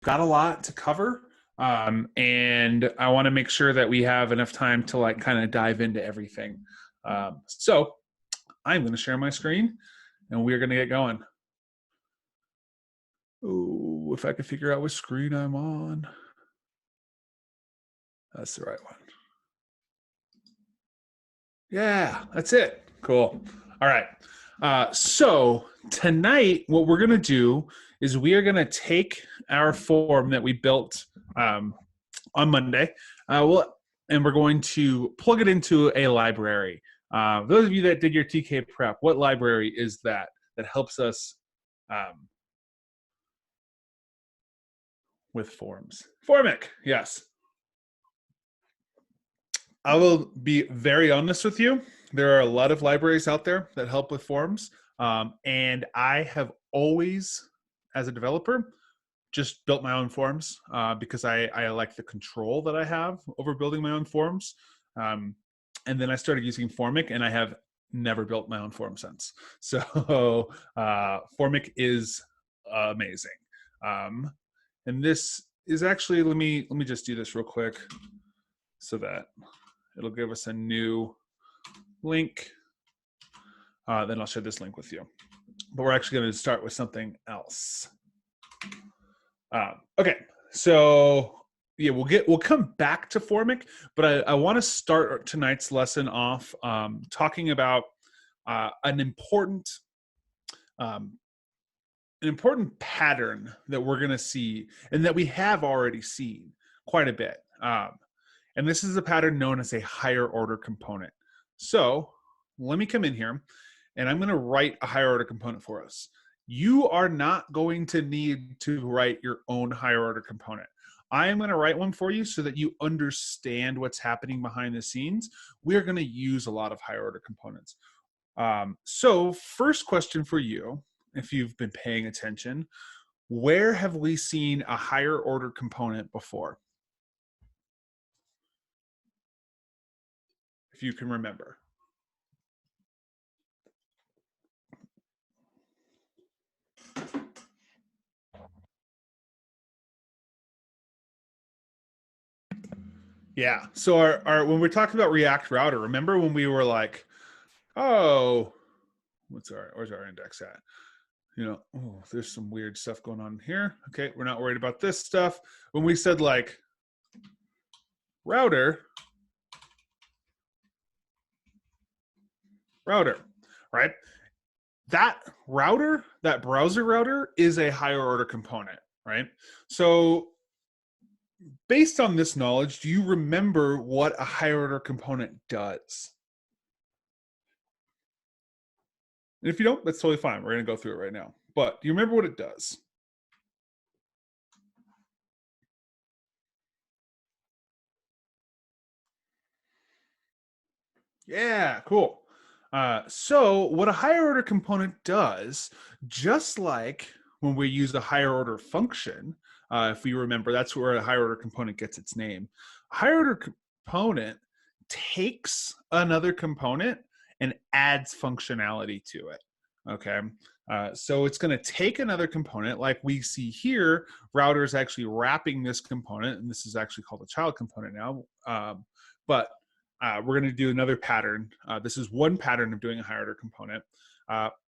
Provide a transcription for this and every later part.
got a lot to cover. And I want to make sure that we have enough time to like kind of dive into everything. So I'm going to share my screen and we're going to get going. Oh, if I could figure out which screen I'm on. That's the right one. Yeah, that's it. Cool. All right. So tonight, what we're going to do is we are going to take our form that we built on Monday. And we're going to plug it into a library. Those of you that did your TK prep, what library is that helps us with forms? Formic, yes. I will be very honest with you. There are a lot of libraries out there that help with forms. And I have always, as a developer, just built my own forms because I like the control that I have over building my own forms. And then I started using Formic, and I have never built my own form since. So Formic is amazing. And this is actually, let me just do this real quick so that it'll give us a new link. Then I'll share this link with you. But we're actually going to start with something else. Okay, so yeah, we'll come back to Formic, but I want to start tonight's lesson off talking about an important pattern that we're going to see and that we have already seen quite a bit. And this is a pattern known as a higher order component. So let me come in here and I'm going to write a higher order component for us. You are not going to need to write your own higher order component. I am going to write one for you so that you understand what's happening behind the scenes. We're going to use a lot of higher order components. So first question for you, if you've been paying attention, where have we seen a higher order component before? If you can remember. Yeah. So our when we're talking about React Router, remember when we were like, oh, where's our index at? You know, oh, there's some weird stuff going on here. Okay, we're not worried about this stuff. When we said like router, right? That router, that browser router is a higher order component, right? So based on this knowledge, do you remember what a higher order component does? And if you don't, that's totally fine. We're going to go through it right now. But do you remember what it does? Yeah, cool. So what a higher order component does, just like when we use a higher order function, if we remember, that's where a higher order component gets its name. A higher order component takes another component and adds functionality to it. Okay. So it's going to take another component like we see here. Router is actually wrapping this component, and this is actually called a child component now. But we're going to do another pattern. This is one pattern of doing a higher order component.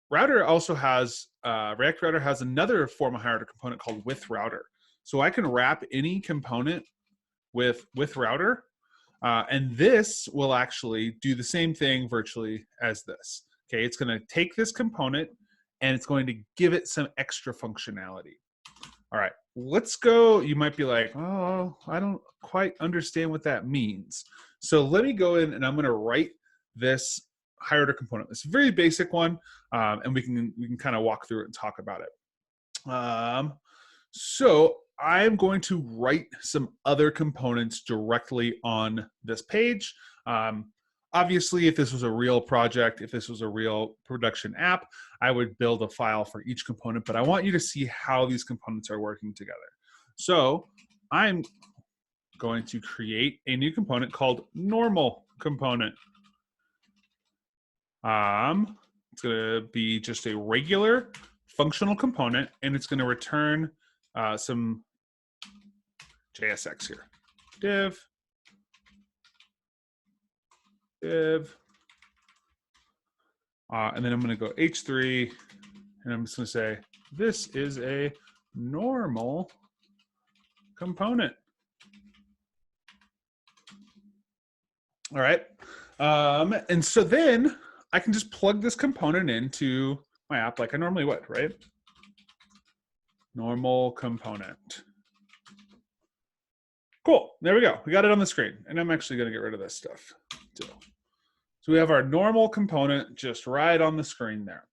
Router also has, React Router has another form of higher order component called with router. So I can wrap any component with router, and this will actually do the same thing virtually as this. Okay, it's going to take this component and it's going to give it some extra functionality. All right, let's go. You might be like, oh, I don't quite understand what that means. So let me go in and I'm going to write this higher order component. It's a very basic one, and we can kind of walk through it and talk about it. So I'm going to write some other components directly on this page. Obviously, if this was a real project, if this was a real production app, I would build a file for each component, but I want you to see how these components are working together. So I'm going to create a new component called normal component. It's going to be just a regular functional component, and it's going to return some JSX here. Div, div, and then I'm going to go H3, and I'm just going to say, this is a normal component. All right. And so then I can just plug this component into my app like I normally would, right? Normal component. Cool. There we go. We got it on the screen. And I'm actually going to get rid of this stuff too. So we have our normal component just right on the screen there.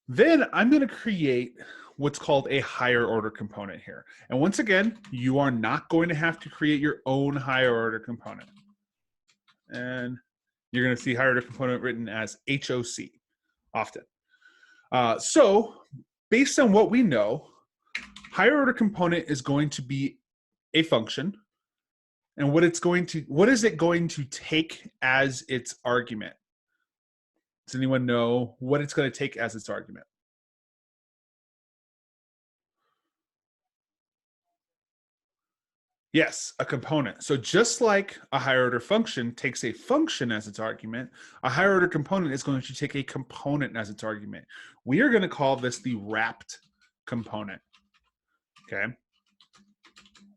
Then I'm going to create what's called a higher order component here. And once again, you are not going to have to create your own higher order component. And you're going to see higher order component written as HOC often. So based on what we know, higher order component is going to be a function. And what is it going to take as its argument? Does anyone know what it's going to take as its argument? Yes, a component. So just like a higher order function takes a function as its argument, a higher order component is going to take a component as its argument. We are going to call this the wrapped component. Okay.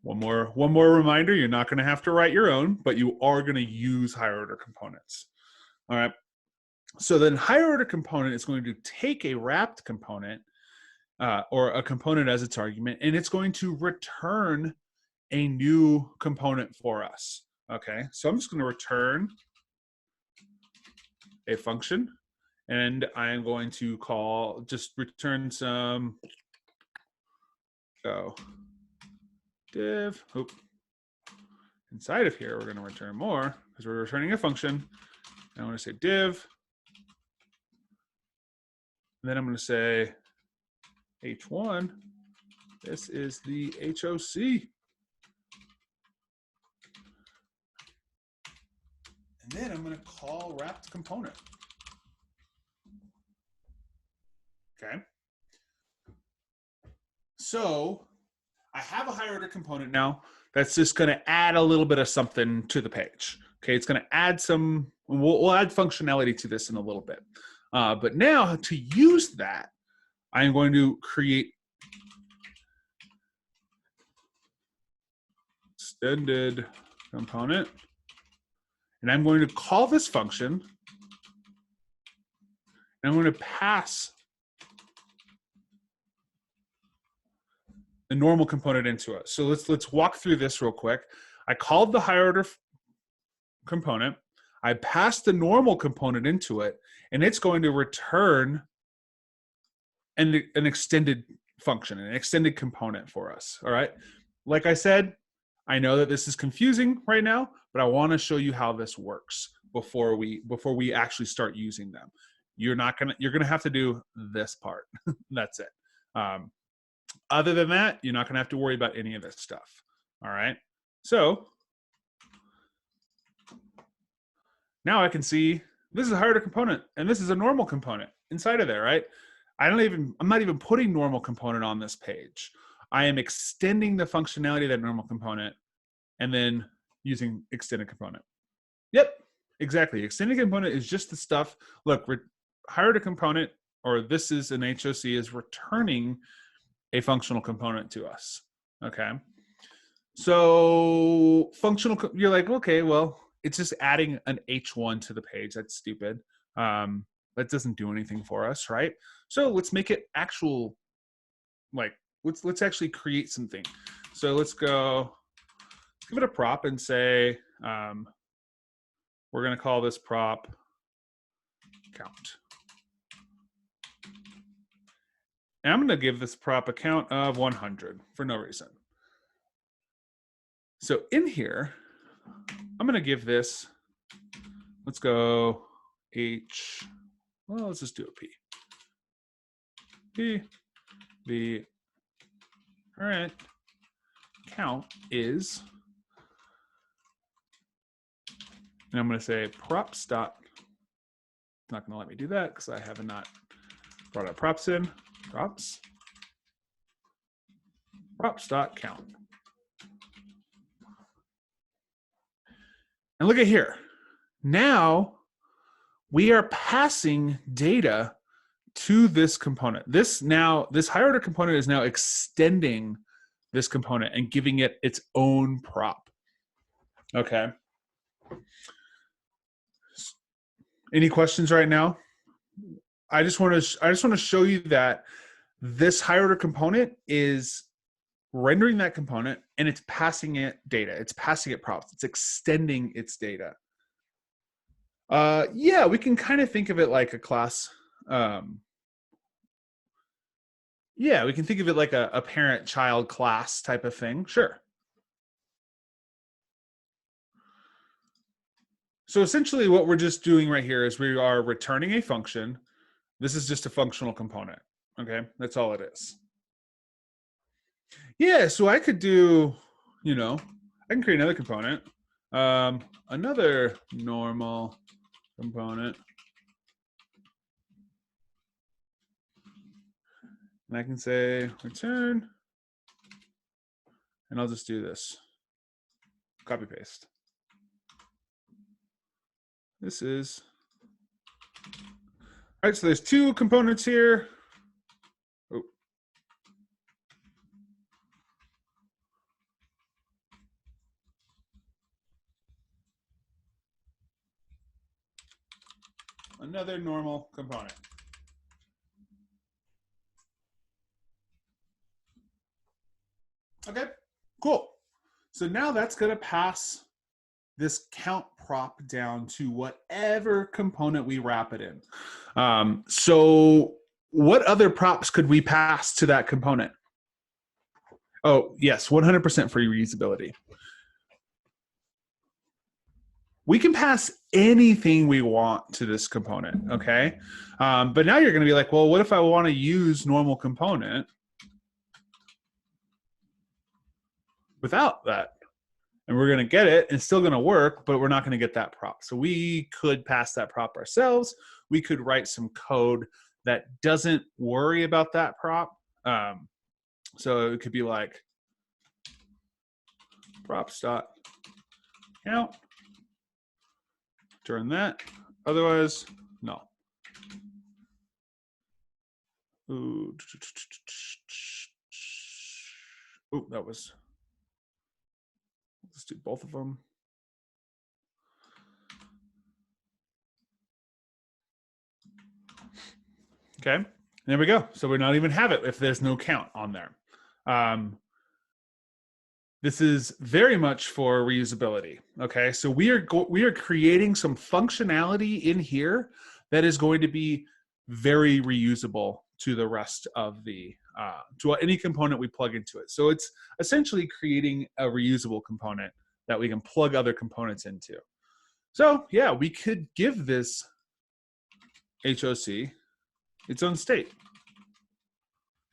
One more reminder, you're not going to have to write your own, but you are going to use higher order components. All right. So then higher order component is going to take a wrapped component or a component as its argument, and it's going to return a new component for us. Okay, so I'm just going to return a function, and I'm going to just return some div. Inside of here, we're going to return more because we're returning a function. And I'm going to say div. And then I'm going to say h1. This is the HOC. And then I'm going to call wrapped component. Okay. So I have a higher order component now that's just going to add a little bit of something to the page. Okay, it's going to add some, we'll add functionality to this in a little bit. But now to use that, I'm going to create extended component. And I'm going to call this function. And I'm going to pass the normal component into it. So let's walk through this real quick. I called the higher order component. I passed the normal component into it, and it's going to return an extended function, an extended component for us. All right. Like I said, I know that this is confusing right now, but I want to show you how this works before we actually start using them. You're gonna have to do this part. That's it. Other than that, you're not gonna have to worry about any of this stuff. All right. So now I can see this is a higher order component and this is a normal component inside of there, right? I'm not even putting normal component on this page. I am extending the functionality of that normal component and then using extended component. Yep, exactly. Extended component is just the stuff. Look, higher order component, or this is an HOC, is returning a functional component to us. Okay. So functional, you're like, okay, well, it's just adding an H1 to the page. That's stupid. That doesn't do anything for us, right? So let's make it actual, like, let's actually create something. So let's give it a prop and say, we're going to call this prop count. And I'm going to give this prop a count of 100 for no reason. So in here, I'm going to give this, let's go H, well, let's just do a P. P, the current count is, and I'm going to say props dot, it's not going to let me do that because I have not brought our props in. Props props.count. And look at here. Now we are passing data to this component. This higher order component is now extending this component and giving it its own prop. Okay. Any questions right now? I just want to show you that this higher order component is rendering that component and it's passing it data. It's passing it props. It's extending its data. Yeah, we can kind of think of it like a class. Yeah, we can think of it like a parent-child class type of thing. Sure. So essentially what we're just doing right here is we are returning a function. This is just a functional component. Okay, that's all it is. Yeah, so I could do, I can create another component. Another normal component. And I can say return, and I'll just do this. Copy paste. This is, all right, so there's two components here. Oh. Another normal component. Okay, cool. So now that's going to pass this count prop down to whatever component we wrap it in. So what other props could we pass to that component? Oh, yes, 100% for reusability. We can pass anything we want to this component, okay? But now you're going to be like, well, what if I want to use normal component without that? And we're going to get it, and it's still going to work, but we're not going to get that prop. So we could pass that prop ourselves. We could write some code that doesn't worry about that prop. So it could be like props.count. Turn that. Otherwise, no. Ooh, that was. Let's do both of them. Okay, there we go. So we're not even have it if there's no count on there. This is very much for reusability. Okay, so we are creating some functionality in here that is going to be very reusable to the rest of the to any component we plug into it. So it's essentially creating a reusable component that we can plug other components into. So yeah, we could give this HOC its own state,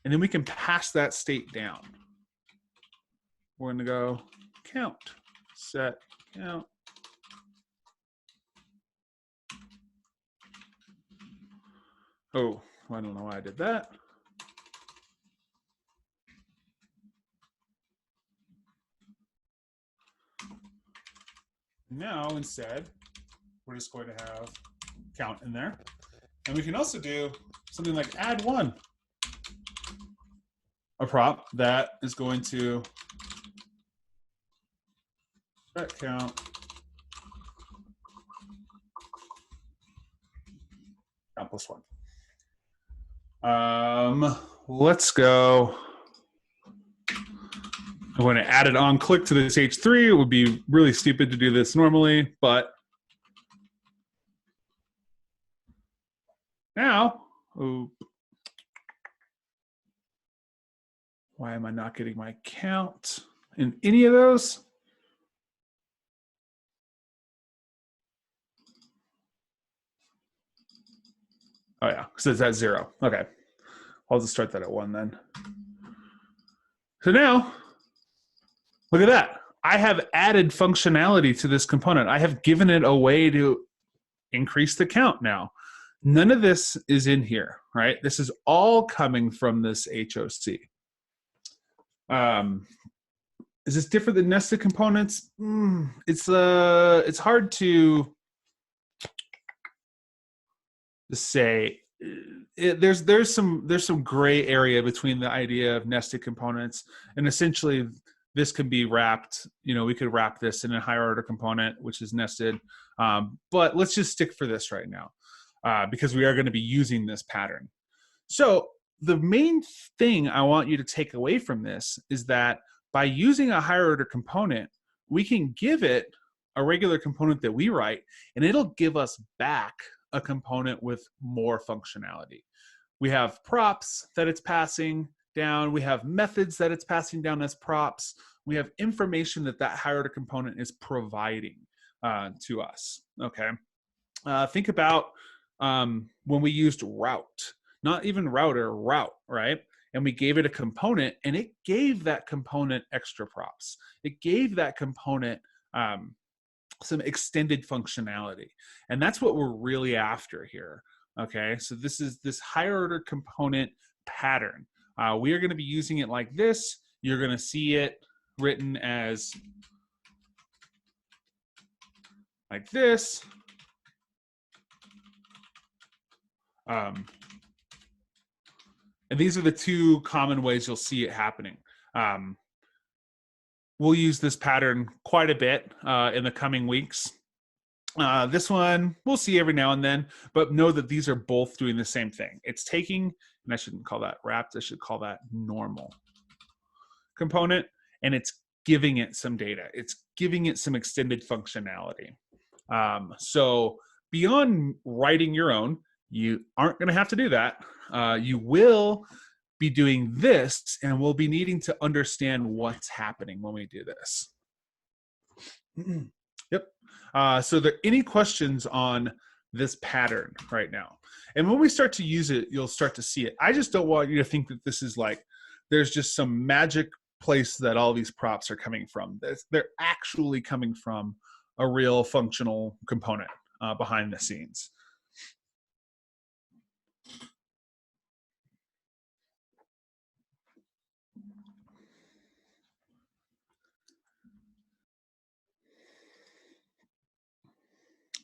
and then we can pass that state down. We're going to go count, set, count. Oh, I don't know why I did that. Now, instead, we're just going to have count in there. And we can also do something like add one, a prop that is going to set count plus one. Let's go. I'm going to add it on click to this H3. It would be really stupid to do this normally, but now, why am I not getting my count in any of those? Oh yeah, because it's at 0. Okay, I'll just start that at 1 then. So now, look at that. I have added functionality to this component. I have given it a way to increase the count now. None of this is in here, right? This is all coming from this HOC. Um, is this different than nested components? It's hard to say. There's some gray area between the idea of nested components, and essentially this can be wrapped. We could wrap this in a higher order component, which is nested. But let's just stick for this right now, because we are going to be using this pattern. So the main thing I want you to take away from this is that by using a higher order component, we can give it a regular component that we write, and it'll give us back a component with more functionality. We have props that it's passing down. We have methods that it's passing down as props. We have information that higher order component is providing to us. Okay. Think about when we used route, not even router, route, right? And we gave it a component, and it gave that component extra props. It gave that component some extended functionality. And that's what we're really after here. Okay, so this is this higher order component pattern. We are going to be using it like this. You're going to see it written as like this. And these are the two common ways you'll see it happening. We'll use this pattern quite a bit in the coming weeks. This one we'll see every now and then, but know that these are both doing the same thing. It's taking, and I shouldn't call that wrapped, I should call that normal component, and it's giving it some data. It's giving it some extended functionality. So beyond writing your own, you aren't going to have to do that. You will be doing this, and we'll be needing to understand what's happening when we do this. Yep. So are there any questions on this pattern right now? And when we start to use it, you'll start to see it. I just don't want you to think that this is like, there's just some magic place that all these props are coming from. They're actually coming from a real functional component behind the scenes.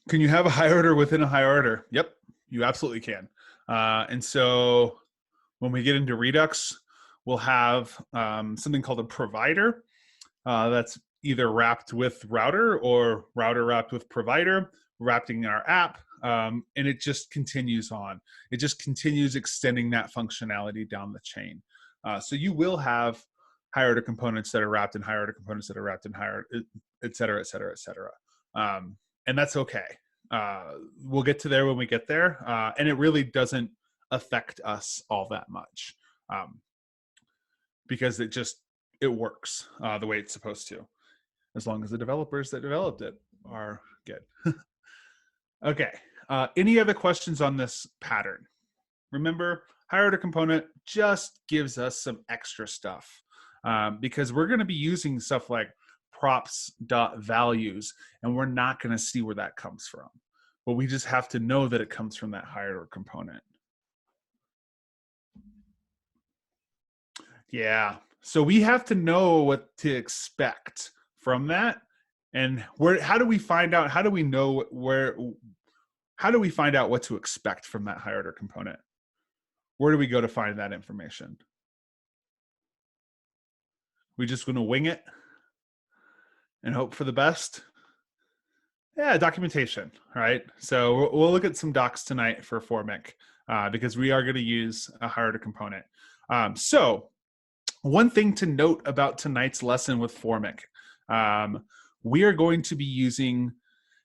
Can you have a high order within a high order? Yep, you absolutely can. And so when we get into Redux, we'll have something called a provider that's either wrapped with router or router wrapped with provider, wrapping our app, and it just continues on. It just continues extending that functionality down the chain. So you will have higher order components that are wrapped in higher order components that are wrapped in higher, et cetera, et cetera, et cetera. And that's okay. We'll get to there when we get there. And it really doesn't affect us all that much because it works the way it's supposed to, as long as the developers that developed it are good. Okay. Any other questions on this pattern? Remember, higher order component just gives us some extra stuff because we're going to be using stuff like props.values, and we're not going to see where that comes from. But we just have to know that it comes from that higher order component. Yeah. So we have to know what to expect from that. And how do we find out? How do we know how do we find out what to expect from that higher order component? Where do we go to find that information? We just going to wing it and hope for the best? Yeah, documentation, right? So we'll look at some docs tonight for Formic because we are going to use a higher order component. So one thing to note about tonight's lesson with Formic, we are going to be using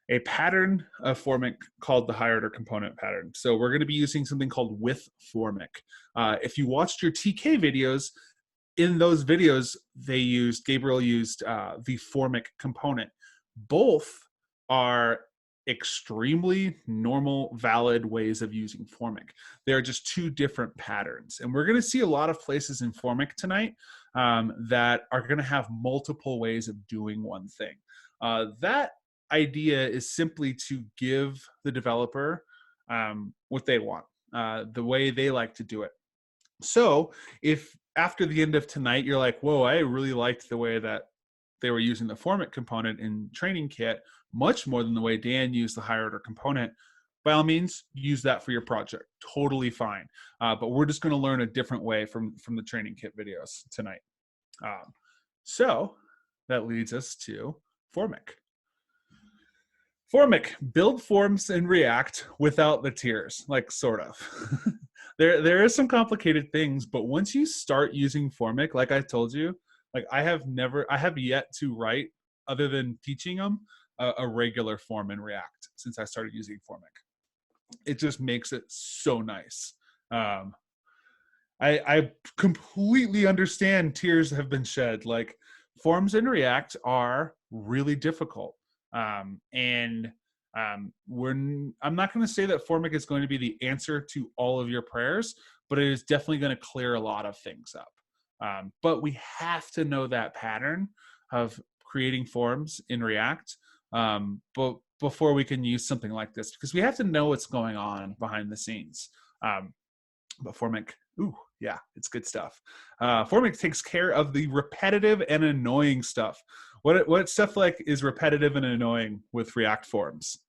a pattern of Formic called the higher order component pattern. So we're going to be using something called with Formic. If you watched your TK videos, in those videos, Gabriel used the Formic component. Both are extremely normal, valid ways of using Formic. They're just two different patterns. And we're going to see a lot of places in Formic tonight that are going to have multiple ways of doing one thing. That idea is simply to give the developer what they want, the way they like to do it. So if after the end of tonight, you're like, whoa, I really liked the way that they were using the format component in Training Kit much more than the way Dan used the higher order component. By all means, use that for your project. Totally fine. But we're just going to learn a different way from the Training Kit videos tonight. So that leads us to Formic. Formic, build forms in React without the tiers, like sort of. there is some complicated things, but once you start using Formic, like I told you, like I have yet to write, other than teaching them, a regular form in React since I started using Formic. It just makes it so nice. I completely understand tiers have been shed. Like forms in React are really difficult. I'm not going to say that Formic is going to be the answer to all of your prayers, but it is definitely going to clear a lot of things up. But we have to know that pattern of creating forms in React, but before we can use something like this, because we have to know what's going on behind the scenes. But Formic, ooh, yeah, it's good stuff. Formic takes care of the repetitive and annoying stuff. What stuff like is repetitive and annoying with React forms?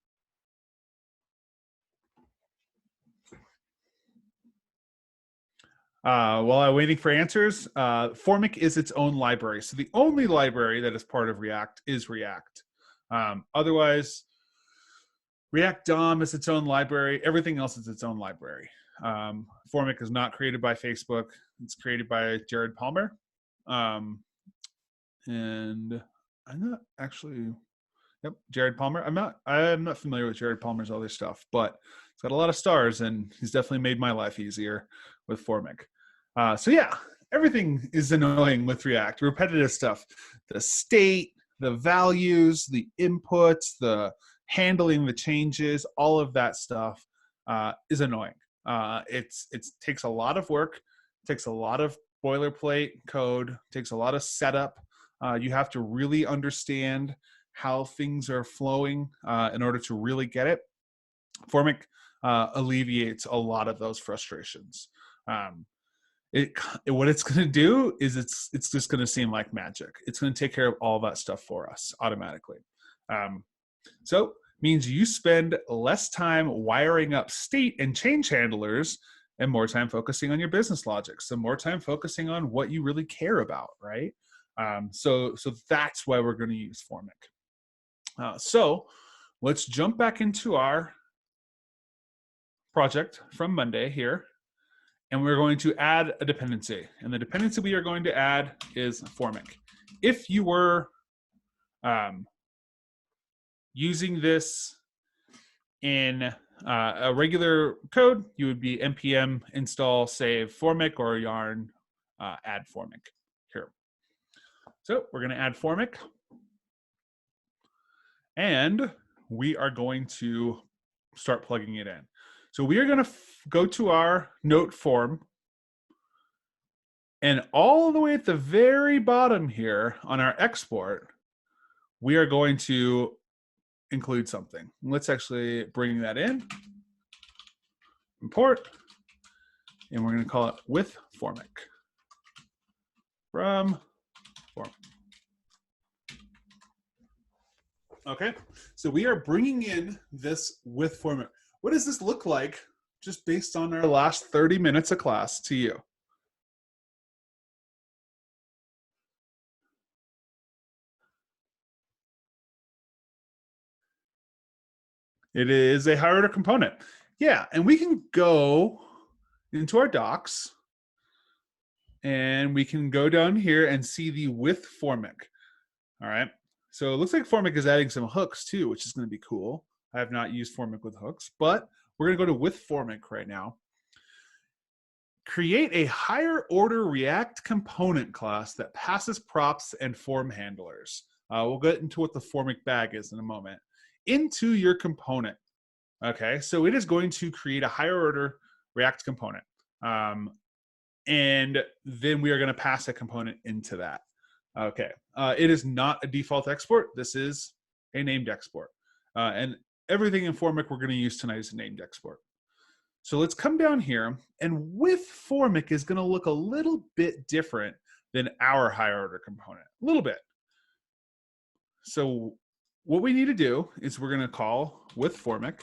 While I'm waiting for answers, Formic is its own library. So the only library that is part of React is React. Otherwise, React DOM is its own library. Everything else is its own library. Formic is not created by Facebook. It's created by Jared Palmer. And I'm not actually, yep, Jared Palmer. I'm not familiar with Jared Palmer's other stuff, but he's got a lot of stars and he's definitely made my life easier with Formic. So yeah, everything is annoying with React. Repetitive stuff, the state, the values, the inputs, the handling the changes, all of that stuff is annoying. It takes a lot of work, takes a lot of boilerplate code, takes a lot of setup. You have to really understand how things are flowing in order to really get it. Formic alleviates a lot of those frustrations. What it's going to do is it's just going to seem like magic. It's going to take care of all that stuff for us automatically. So means you spend less time wiring up state and change handlers and more time focusing on your business logic. So more time focusing on what you really care about, right? So that's why we're going to use Formic. So let's jump back into our project from Monday here. And we're going to add a dependency. And the dependency we are going to add is Formic. If you were using this in a regular code, you would be npm install save Formic or yarn add Formic here. So we're going to add Formic. And we are going to start plugging it in. So we are going to go to our note form. And all the way at the very bottom here on our export, we are going to include something. Let's actually bring that in. Import. And we're going to call it with Formic. From Form. Okay, so we are bringing in this with Formic. What does this look like just based on our last 30 minutes of class to you? It is a higher order component. Yeah, and we can go into our docs and we can go down here and see the with Formic. All right, so it looks like Formic is adding some hooks too, which is going to be cool. I have not used Formic with hooks, but we're going to go to with Formic right now. Create a higher order React component class that passes props and form handlers. We'll get into what the Formic bag is in a moment. Into your component. Okay, so it is going to create a higher order React component. And then we are going to pass a component into that. Okay, it is not a default export. This is a named export. And everything in Formic we're going to use tonight is a named export. So let's come down here, and with formic is going to look a little bit different than our higher order component, a little bit. So what we need to do is we're going to call with formic,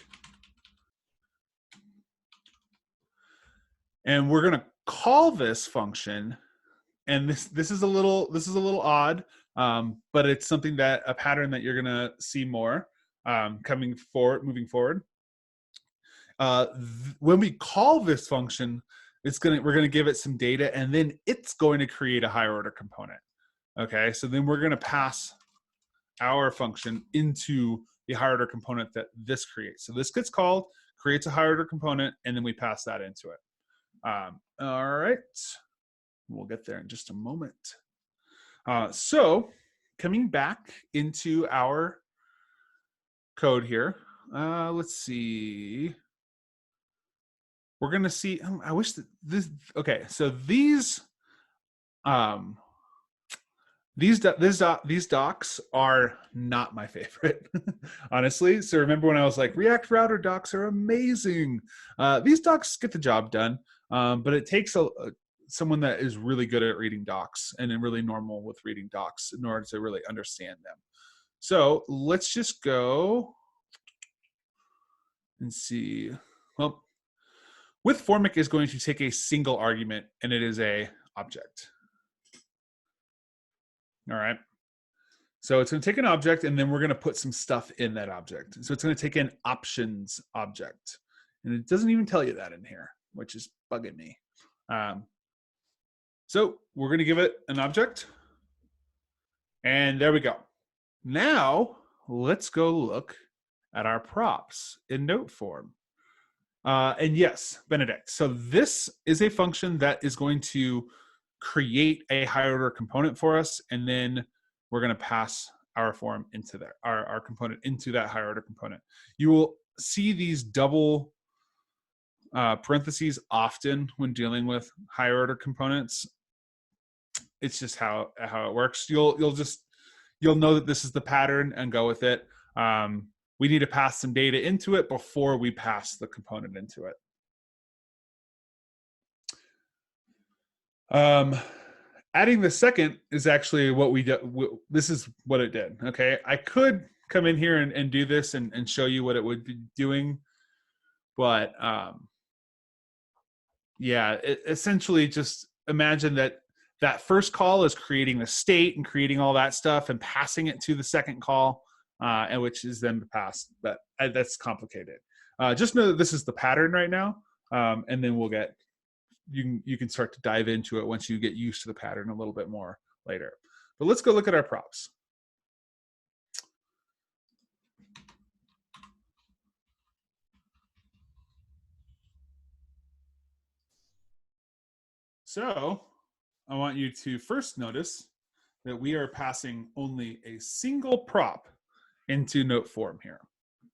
and we're going to call this function. And this is a little odd, but it's something that a pattern that you're going to see more moving forward. When we call this function, we're going to give it some data, and then it's going to create a higher order component. Okay, so then we're going to pass our function into the higher order component that this creates. So this gets called, creates a higher order component, and then we pass that into it. All right, we'll get there in just a moment. So coming back into our code here, let's see. We're going to see, I wish that this, okay, so these docs are not my favorite, honestly. So remember when I was like, React router docs are amazing. These docs get the job done, but it takes someone that is really good at reading docs and really normal with reading docs in order to really understand them. So let's just go and see. Well, with formic is going to take a single argument, and it is a object. All right. So it's going to take an object, and then we're going to put some stuff in that object. So it's going to take an options object. And it doesn't even tell you that in here, which is bugging me. So we're going to give it an object. And there we go. Now, let's go look at our props in note form. And yes, Benedict. So this is a function that is going to create a higher order component for us, and then we're going to pass our form into that, our component into that higher order component. You will see these double parentheses often when dealing with higher order components. It's just how it works. You'll know that this is the pattern and go with it. We need to pass some data into it before we pass the component into it. Adding the second is actually what we do. This is what it did. Okay, I could come in here and do this and show you what it would be doing, but yeah, essentially just imagine that first call is creating the state and creating all that stuff and passing it to the second call, and which is then passed. But that's complicated. Just know that this is the pattern right now, and then we'll get. You can start to dive into it once you get used to the pattern a little bit more later. But let's go look at our props. So I want you to first notice that we are passing only a single prop into note form here,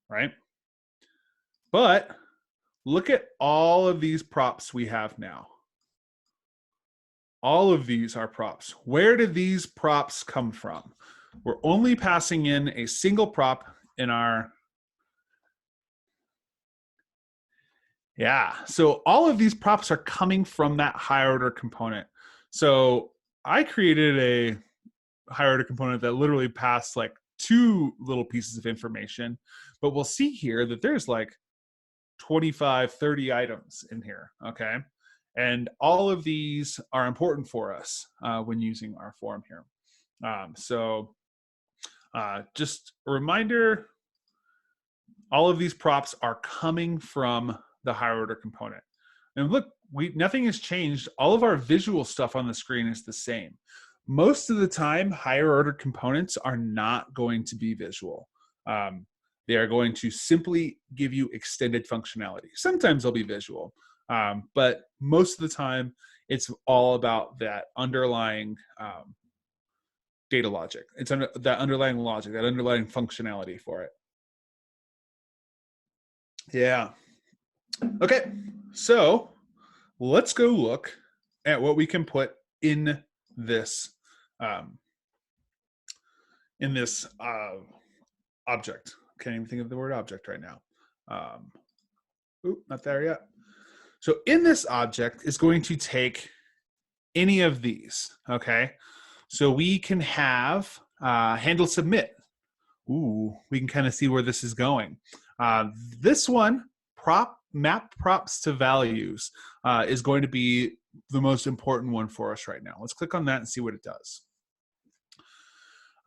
right? But look at all of these props we have now. All of these are props. Where did these props come from? We're only passing in a single prop in our, yeah. So all of these props are coming from that higher order component. So I created a higher order component that literally passed like 2 little pieces of information, but we'll see here that there's like 25, 30 items in here, okay? And all of these are important for us when using our form here. So just a reminder, all of these props are coming from the higher order component. And look, nothing has changed. All of our visual stuff on the screen is the same. Most of the time, higher order components are not going to be visual. They are going to simply give you extended functionality. Sometimes they'll be visual, but most of the time, it's all about that underlying data logic. It's that underlying logic, that underlying functionality for it. Yeah. Okay, so let's go look at what we can put in this object. Can't even think of the word object right now. Not there yet. So in this object is going to take any of these, okay? So we can have handle submit. Ooh, we can kind of see where this is going. This one, map props to values, is going to be the most important one for us right now. Let's click on that and see what it does.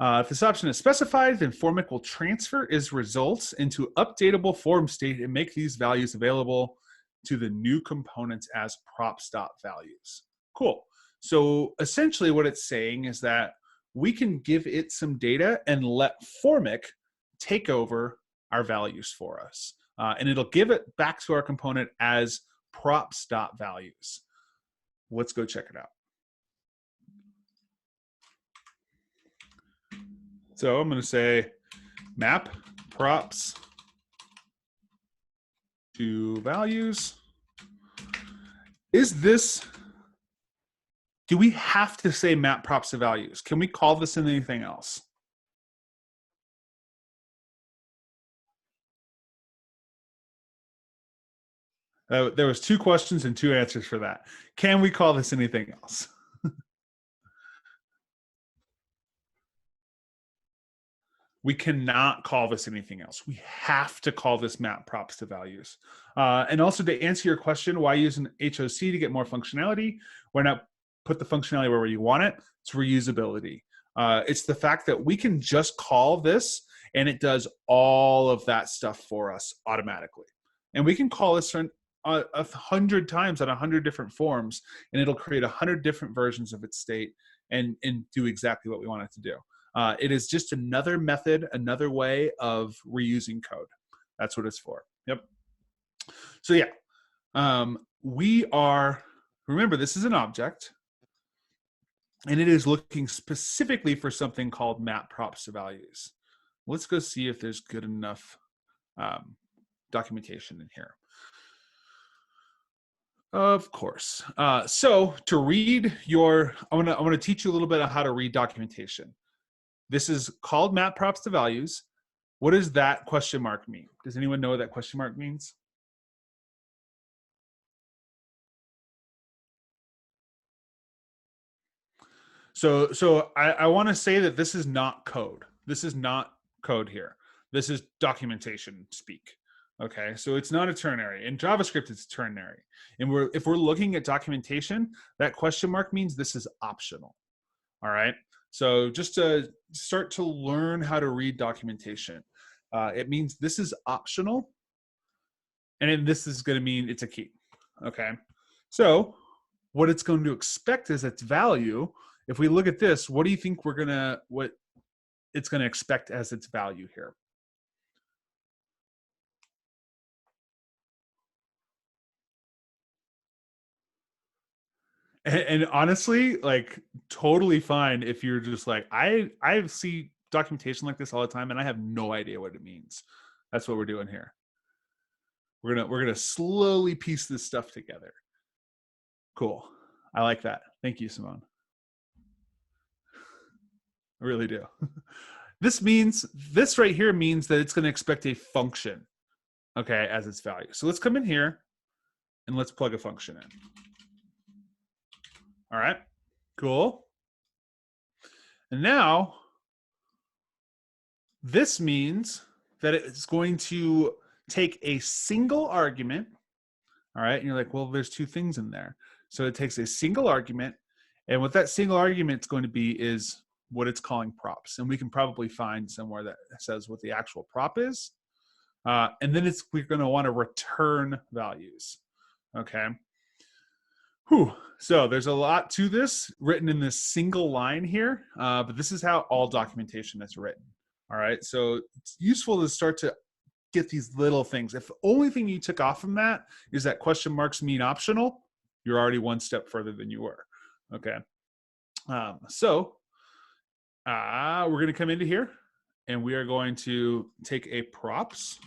If this option is specified, then Formic will transfer its results into updatable form state and make these values available to the new components as props.values. Cool. So essentially what it's saying is that we can give it some data and let Formic take over our values for us. And it'll give it back to our component as props.values. Let's go check it out. So I'm going to say map props to values. Is this, do we have to say map props to values? Can we call this in anything else? There was 2 questions and 2 answers for that. Can we call this anything else? We cannot call this anything else. We have to call this map props to values. And also to answer your question, why use an HOC to get more functionality? Why not put the functionality where you want it? It's reusability. It's the fact that we can just call this and it does all of that stuff for us automatically. And we can call this 100 times on 100 different forms, and it'll create 100 different versions of its state and do exactly what we want it to do. It is just another method, another way of reusing code. That's what it's for. Yep. So yeah, we are, remember this is an object, and it is looking specifically for something called map props to values. Let's go see if there's good enough documentation in here. Of course. So to read your, I want to teach you a little bit on how to read documentation. This is called map props to values. What does that question mark mean? Does anyone know what that question mark means? So I want to say that this is not code. This is not code here. This is documentation speak. Okay, so it's not a ternary. In JavaScript, it's ternary. And if we're looking at documentation, that question mark means this is optional. All right. So just to start to learn how to read documentation, it means this is optional, and then this is going to mean it's a key. Okay. So what it's going to expect is its value. If we look at this, what do you think what it's going to expect as its value here? And honestly, like totally fine if you're just like, I see documentation like this all the time and I have no idea what it means. That's what we're doing here. We're gonna slowly piece this stuff together. Cool. I like that. Thank you, Simone. I really do. This right here means that it's going to expect a function, okay, as its value. So let's come in here and let's plug a function in. All right, cool. And now this means that it's going to take a single argument. All right, and you're like, well, there's 2 things in there. So it takes a single argument, and what that single argument is going to be is what it's calling props. And we can probably find somewhere that says what the actual prop is. And then we're going to want to return values. Okay. Whew. So there's a lot to this written in this single line here, but this is how all documentation is written. All right. So it's useful to start to get these little things. If the only thing you took off from that is that question marks mean optional, you're already one step further than you were. Okay. So we're going to come into here and we are going to take a props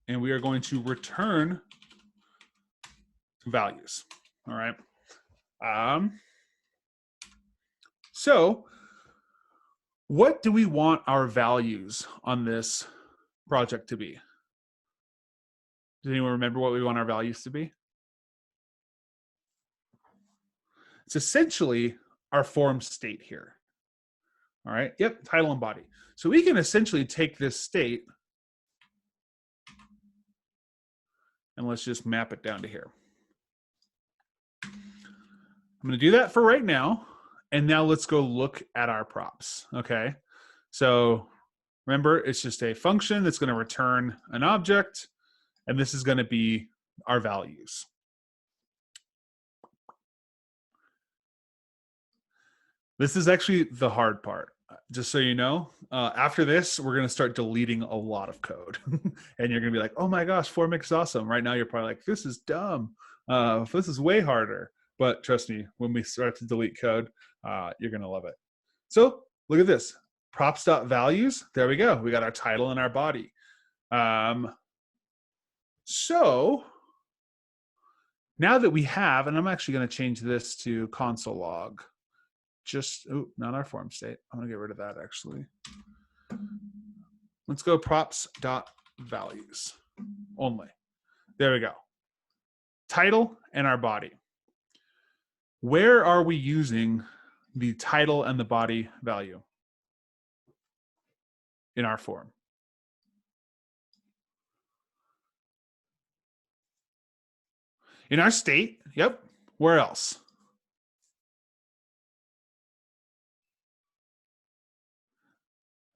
and we are going to return values. All right. So what do we want our values on this project to be? Does anyone remember what we want our values to be? It's essentially our form state here. All right. Yep. Title and body. So we can essentially take this state and let's just map it down to here. I'm going to do that for right now. And now let's go look at our props. Okay. So remember, it's just a function that's going to return an object. And this is going to be our values. This is actually the hard part. Just so you know, after this, we're going to start deleting a lot of code. And you're going to be like, oh my gosh, Formic is awesome. Right now, you're probably like, this is dumb. This is way harder. But trust me, when we start to delete code, you're going to love it. So look at this. Props.values. There we go. We got our title and our body. So now that we have, and I'm actually going to change this to console log. Just, oh, not our form state. I'm going to get rid of that actually. Let's go props.values only. There we go. Title and our body. Where are we using the title and the body value in our form? In our state, yep. Where else?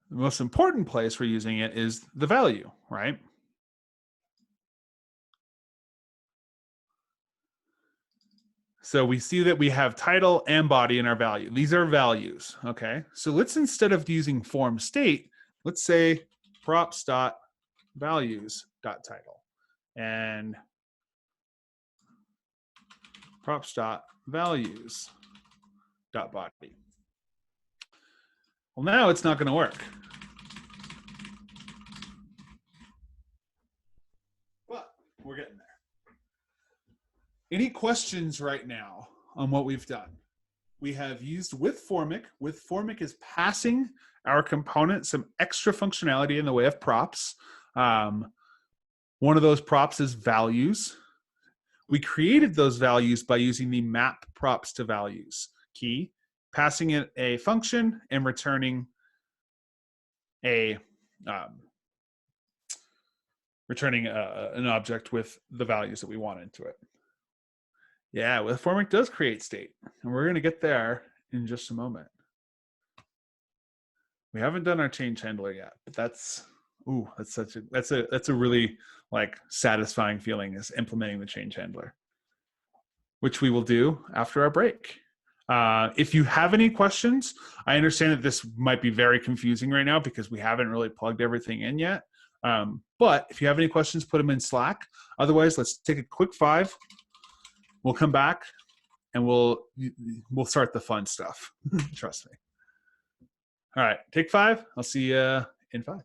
The most important place we're using it is the value, right? So we see that we have title and body in our value. These are values, okay? So let's, instead of using form state, let's say props.values.title and props.values.body. Well, now it's not going to work. But we're getting there. Any questions right now on what we've done? We have used with Formic. With Formic is passing our component some extra functionality in the way of props. One of those props is values. We created those values by using the map props to values key, passing it a function and returning an object with the values that we want into it. Yeah, with Formic does create state, and we're going to get there in just a moment. We haven't done our change handler yet, but that's a really like satisfying feeling, is implementing the change handler, which we will do after our break. If you have any questions, I understand that this might be very confusing right now because we haven't really plugged everything in yet. But if you have any questions, put them in Slack. Otherwise, let's take a quick 5. We'll come back and we'll start the fun stuff. Trust me. All right, take 5. I'll see you in 5.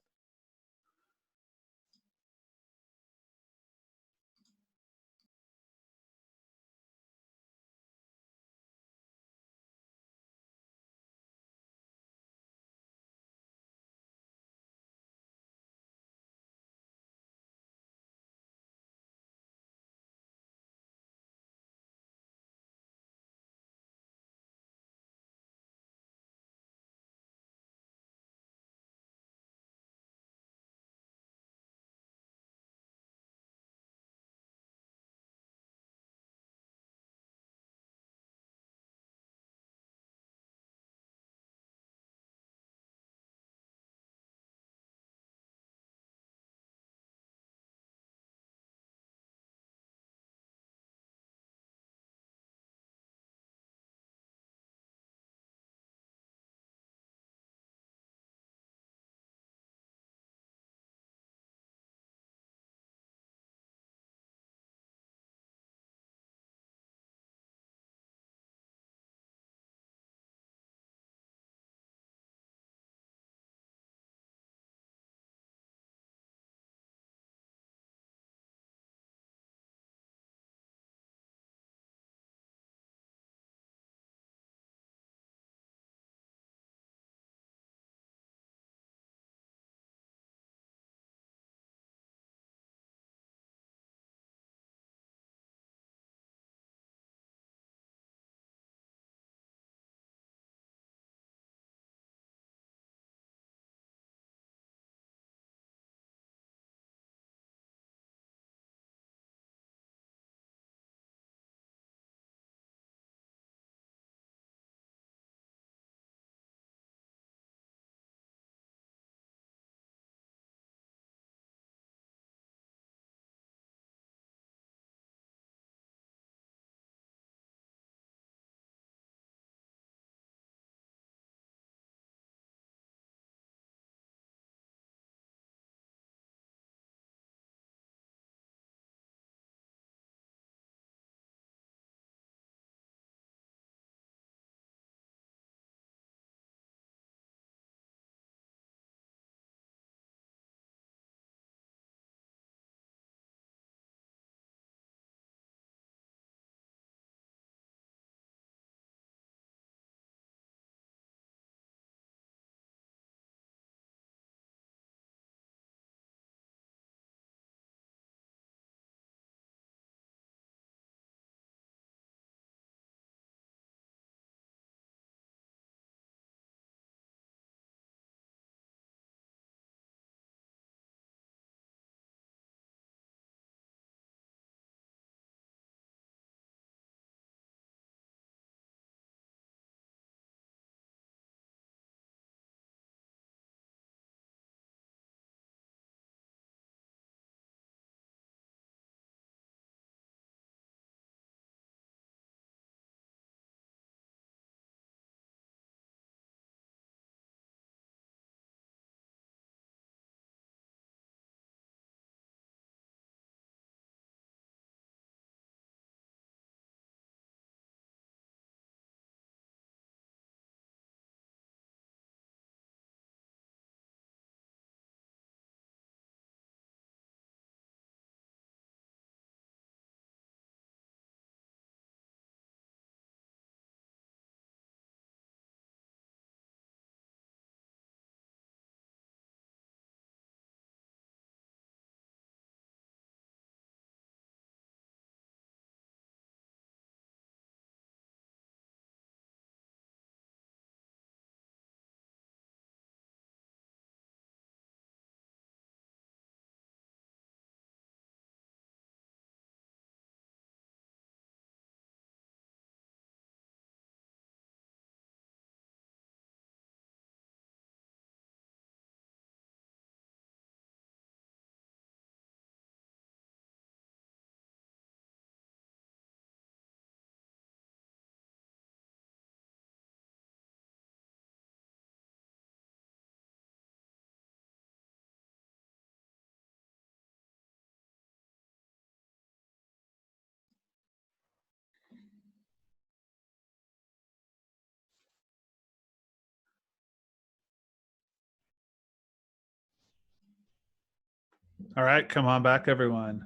All right, come on back, everyone.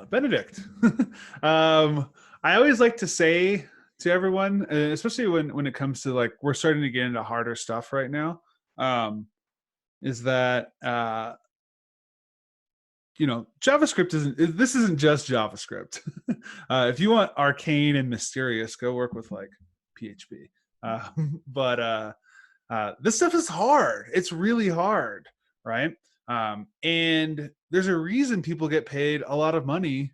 Benedict. I always like to say to everyone, especially when it comes to like we're starting to get into harder stuff right now, is that JavaScript isn't just JavaScript. If you want arcane and mysterious, go work with like PHP. But this stuff is hard. It's really hard, right? And there's a reason people get paid a lot of money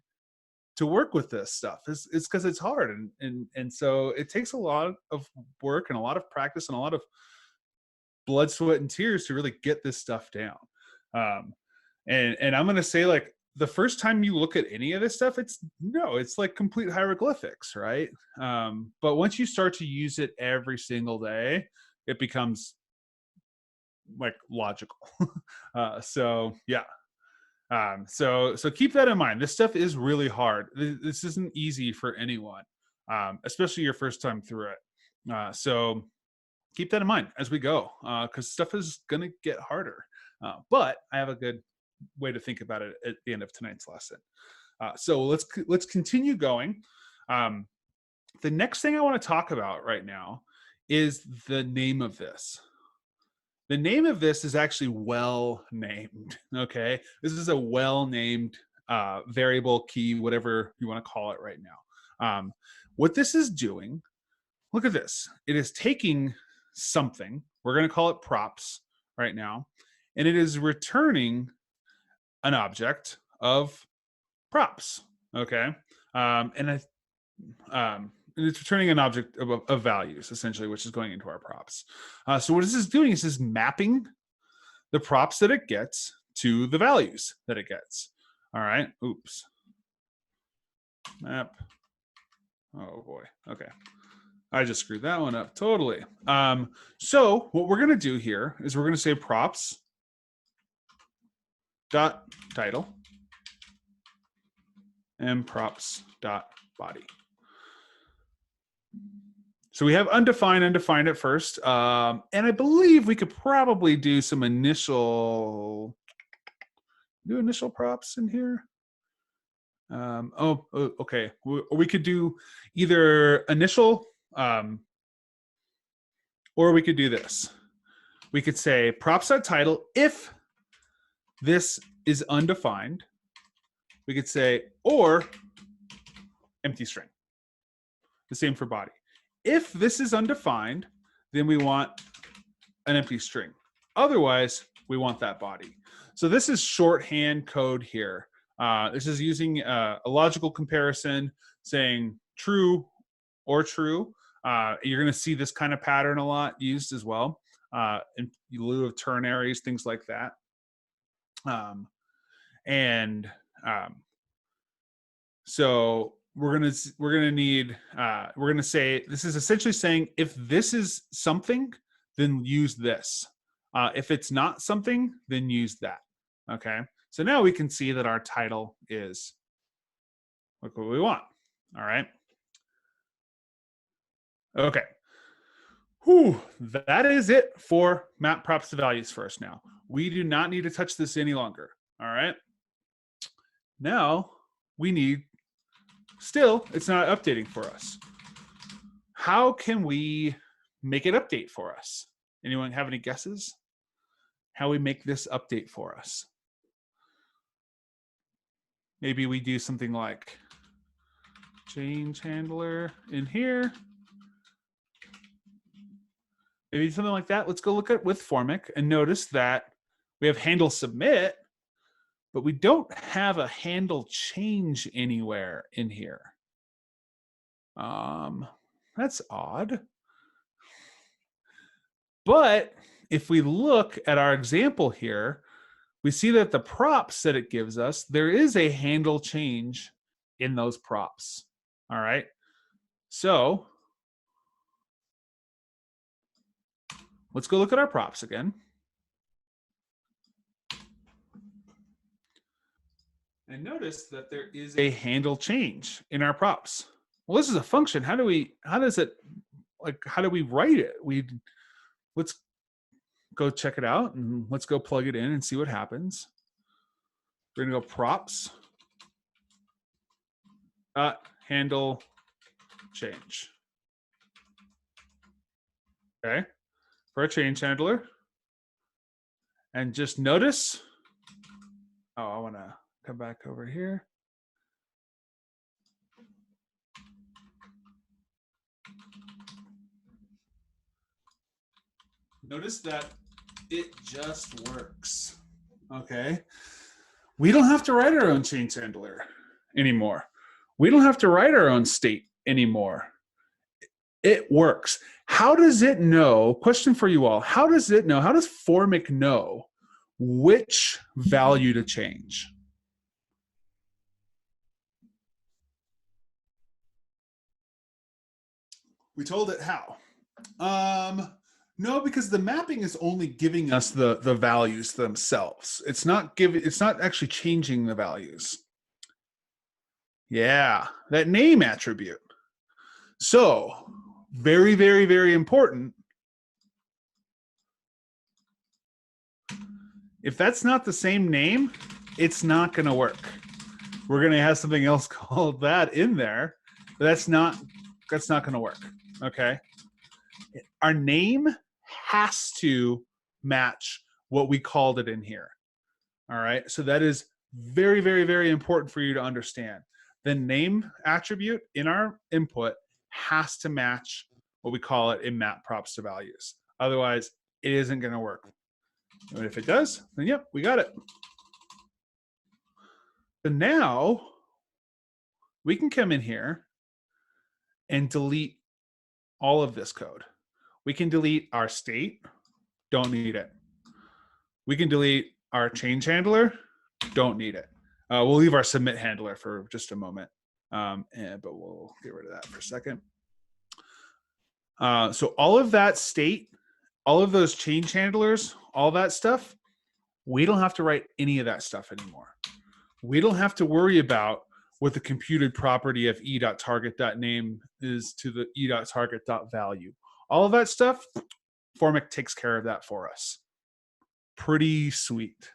to work with this stuff. It's because it's hard, and so it takes a lot of work and a lot of practice and a lot of blood, sweat, and tears to really get this stuff down. Um, and I'm gonna say like the first time you look at any of this stuff, it's like complete hieroglyphics, right? But once you start to use it every single day, it becomes like logical. So yeah. So keep that in mind. This stuff is really hard. This isn't easy for anyone, especially your first time through it. So keep that in mind as we go, because stuff is gonna get harder. But I have a good way to think about it at the end of tonight's lesson. So let's continue going. The next thing I want to talk about right now is the name of this. The name of this is actually well named. Okay, this is a well named variable, key, whatever you want to call it right now. What this is doing, look at this. It is taking something. We're going to call it props right now, and it is returning an object of props. Okay, and it's returning an object of values essentially, which is going into our props. So what this is doing is mapping the props that it gets to the values that it gets. All right. Oops. Map. Oh boy. Okay. I just screwed that one up totally. So what we're going to do here is we're going to say props dot title and props dot body. So we have undefined at first. And I believe we could probably do some initial props in here. Okay. We could do either initial, or we could do this. We could say props.title if this is undefined. We could say, or empty string. The same for body. If this is undefined, then we want an empty string. Otherwise, we want that body. So this is shorthand code here. This is using a logical comparison, saying true or true. You're going to see this kind of pattern a lot used as well, in lieu of ternaries, things like that. So we're gonna say this is essentially saying if this is something, then use this. If it's not something, then use that. Okay. So now we can see that our title is look what we want. All right. Okay. Whew, that is it for map props to values first. Now we do not need to touch this any longer. All right. Now we need, still, it's not updating for us. How can we make it update for us? Anyone have any guesses? How we make this update for us? Maybe we do something like change handler in here. Maybe something like that. Let's go look at with Formic and notice that we have handle submit, but we don't have a handle change anywhere in here. That's odd. But if we look at our example here, we see that the props that it gives us, there is a handle change in those props. All right. So let's go look at our props again. And notice that there is a handle change in our props. Well, this is a function. How do we write it? Let's go check it out and let's go plug it in and see what happens. We're gonna go props handle change. Okay, for a change handler. And just notice, oh, I wanna come back over here. Notice that it just works, okay? We don't have to write our own change handler anymore. We don't have to write our own state anymore. It works. How does it know? Question for you all. How does it know? How does Formic know which value to change? We told it how. No, because the mapping is only giving us the values themselves. It's not actually changing the values. Yeah, that name attribute. So, very, very, very important. If that's not the same name, it's not going to work. We're going to have something else called that in there, but that's not going to work. Okay. Our name has to match what we called it in here. All right. So that is very, very, very important for you to understand. The name attribute in our input has to match what we call it in map props to values. Otherwise, it isn't going to work. And if it does, then yep, we got it. So now we can come in here and delete all of this code. We can delete our state, don't need it. We can delete our change handler, don't need it. We'll leave our submit handler for just a moment, but we'll get rid of that for a second. So all of that state, all of those change handlers, all that stuff, we don't have to write any of that stuff anymore. We don't have to worry about what the computed property of e.target.name is to the e.target.value. All of that stuff, Formic takes care of that for us. Pretty sweet.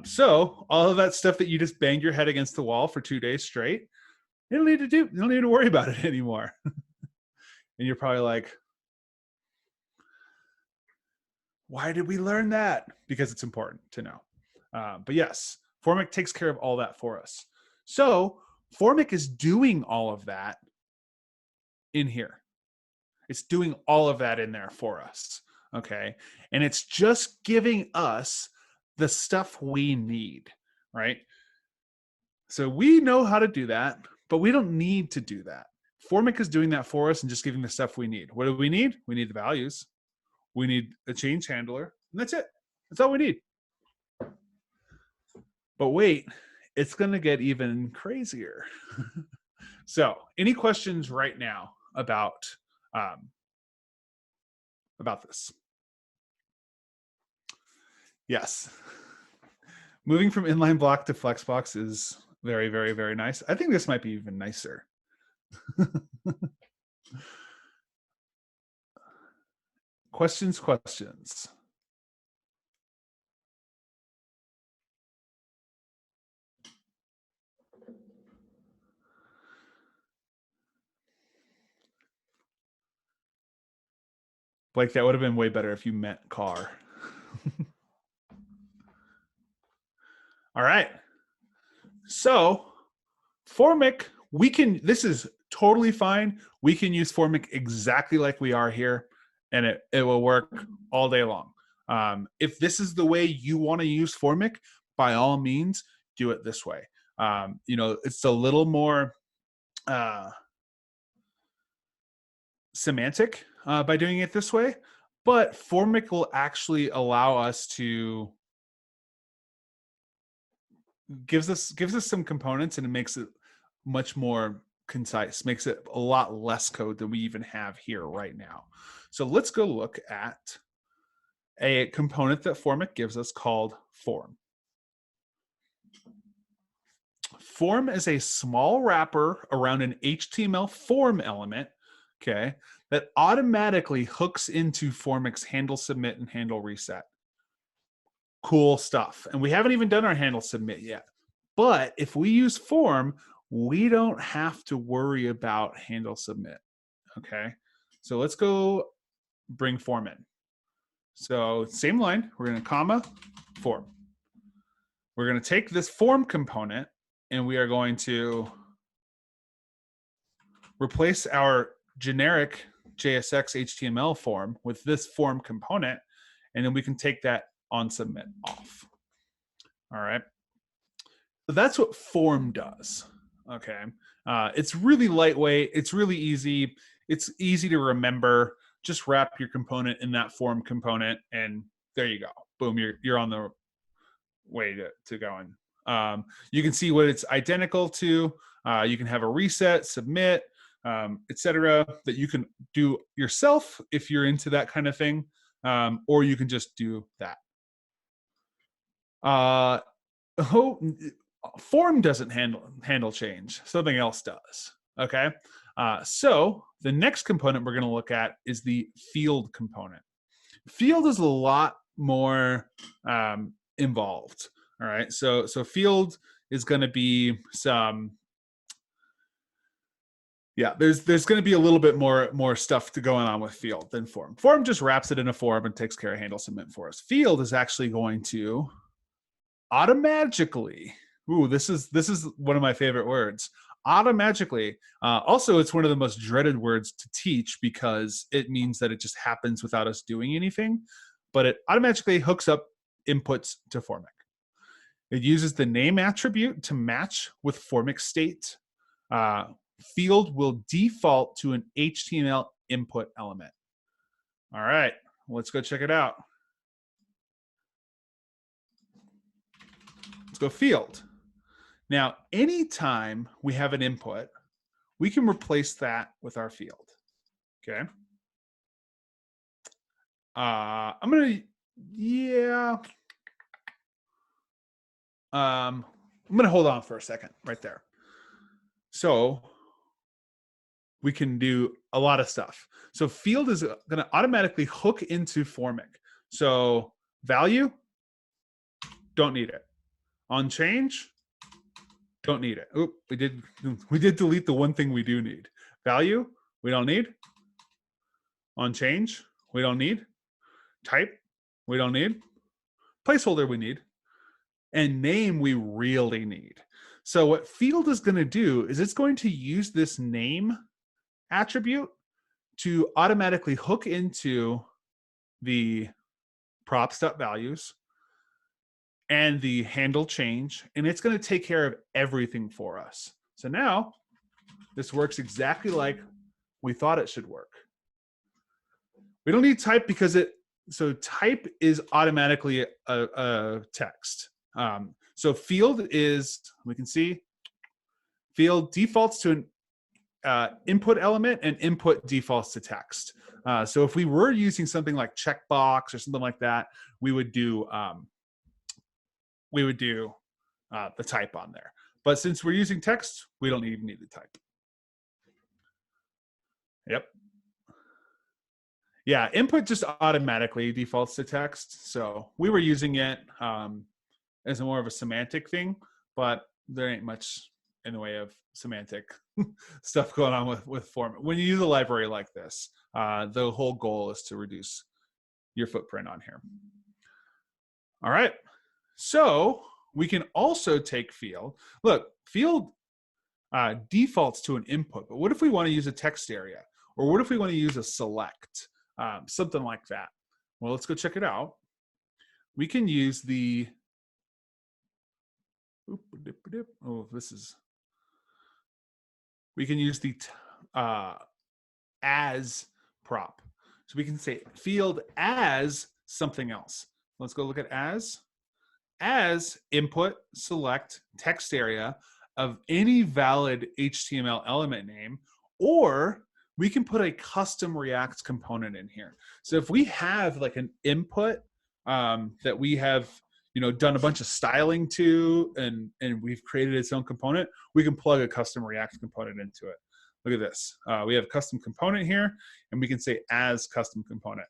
So all of that stuff that you just banged your head against the wall for 2 days straight, you don't need to worry about it anymore. And you're probably like, why did we learn that? Because it's important to know. But yes, Formic takes care of all that for us. So Formic is doing all of that in here. It's doing all of that in there for us. Okay. And it's just giving us the stuff we need, right? So we know how to do that, but we don't need to do that. Formic is doing that for us and just giving the stuff we need. What do we need? We need the values. We need a change handler, and that's it. That's all we need. But wait, it's going to get even crazier. So, any questions right now about this? Yes. Moving from inline block to flexbox is very, very, very nice. I think this might be even nicer. Questions. Blake, that would have been way better if you meant car. All right. So Formic, this is totally fine. We can use Formic exactly like we are here, and it will work all day long. If this is the way you want to use Formic, by all means, do it this way. It's a little more semantic by doing it this way, but Formic will actually allow us to gives us some components, and it makes it much more concise, makes it a lot less code than we even have here right now. So let's go look at a component that Formic gives us called form. Form is a small wrapper around an HTML form element, okay, that automatically hooks into Formic's handle submit and handle reset. Cool stuff. And we haven't even done our handle submit yet. But if we use form, we don't have to worry about handle submit. Okay. So let's go bring form in. So same line, we're going to comma form. We're going to take this form component and we are going to replace our generic JSX HTML form with this form component, and then we can take that on submit off. All right. So that's what form does. Okay. It's really lightweight. It's really easy. It's easy to remember. Just wrap your component in that form component, and there you go. Boom, you're on the way to going. You can see what it's identical to. You can have a reset, submit, etc. that you can do yourself if you're into that kind of thing, or you can just do that. Form doesn't handle change. Something else does. Okay. So the next component we're going to look at is the field component. Field is a lot more involved. All right. So field is going to be some. Yeah, there's going to be a little bit more stuff to going on with field than form. Form just wraps it in a form and takes care of handle submit for us. Field is actually going to automatically. Ooh, this is one of my favorite words. Automatically. Also, it's one of the most dreaded words to teach because it means that it just happens without us doing anything. But it automatically hooks up inputs to Formic. It uses the name attribute to match with Formic state. Field will default to an HTML input element. All right, let's go check it out. Let's go field. Now, anytime we have an input, we can replace that with our field. Okay. I'm gonna hold on for a second right there. So we can do a lot of stuff. So field is going to automatically hook into Formic. So value, don't need it. On change, don't need it. Oop, we did delete the one thing we do need. Value, we don't need. On change, we don't need. Type, we don't need. Placeholder, we need. And name, we really need. So what field is going to do is it's going to use this name attribute to automatically hook into the props.values and the handle change, and it's going to take care of everything for us. So now this works exactly like we thought it should work. We don't need type because type is automatically a text. So field is, we can see, field defaults to an input element and input defaults to text. So if we were using something like checkbox or something like that, we would do the type on there. But since we're using text, we don't even need the type. Yep. Yeah, input just automatically defaults to text. So we were using it as more of a semantic thing, but there ain't much in the way of semantic stuff going on with form. When you use a library like this, the whole goal is to reduce your footprint on here. All right. So we can also take field. Look, field defaults to an input, but what if we want to use a text area? Or what if we want to use a select? Something like that. Well, let's go check it out. We can use the, we can use the as prop. So we can say field as something else. Let's go look at as input select text area of any valid HTML element name, or we can put a custom React component in here. So if we have like an input that we have done a bunch of styling to, and we've created its own component, we can plug a custom React component into it. Look at this. We have custom component here, and we can say as custom component.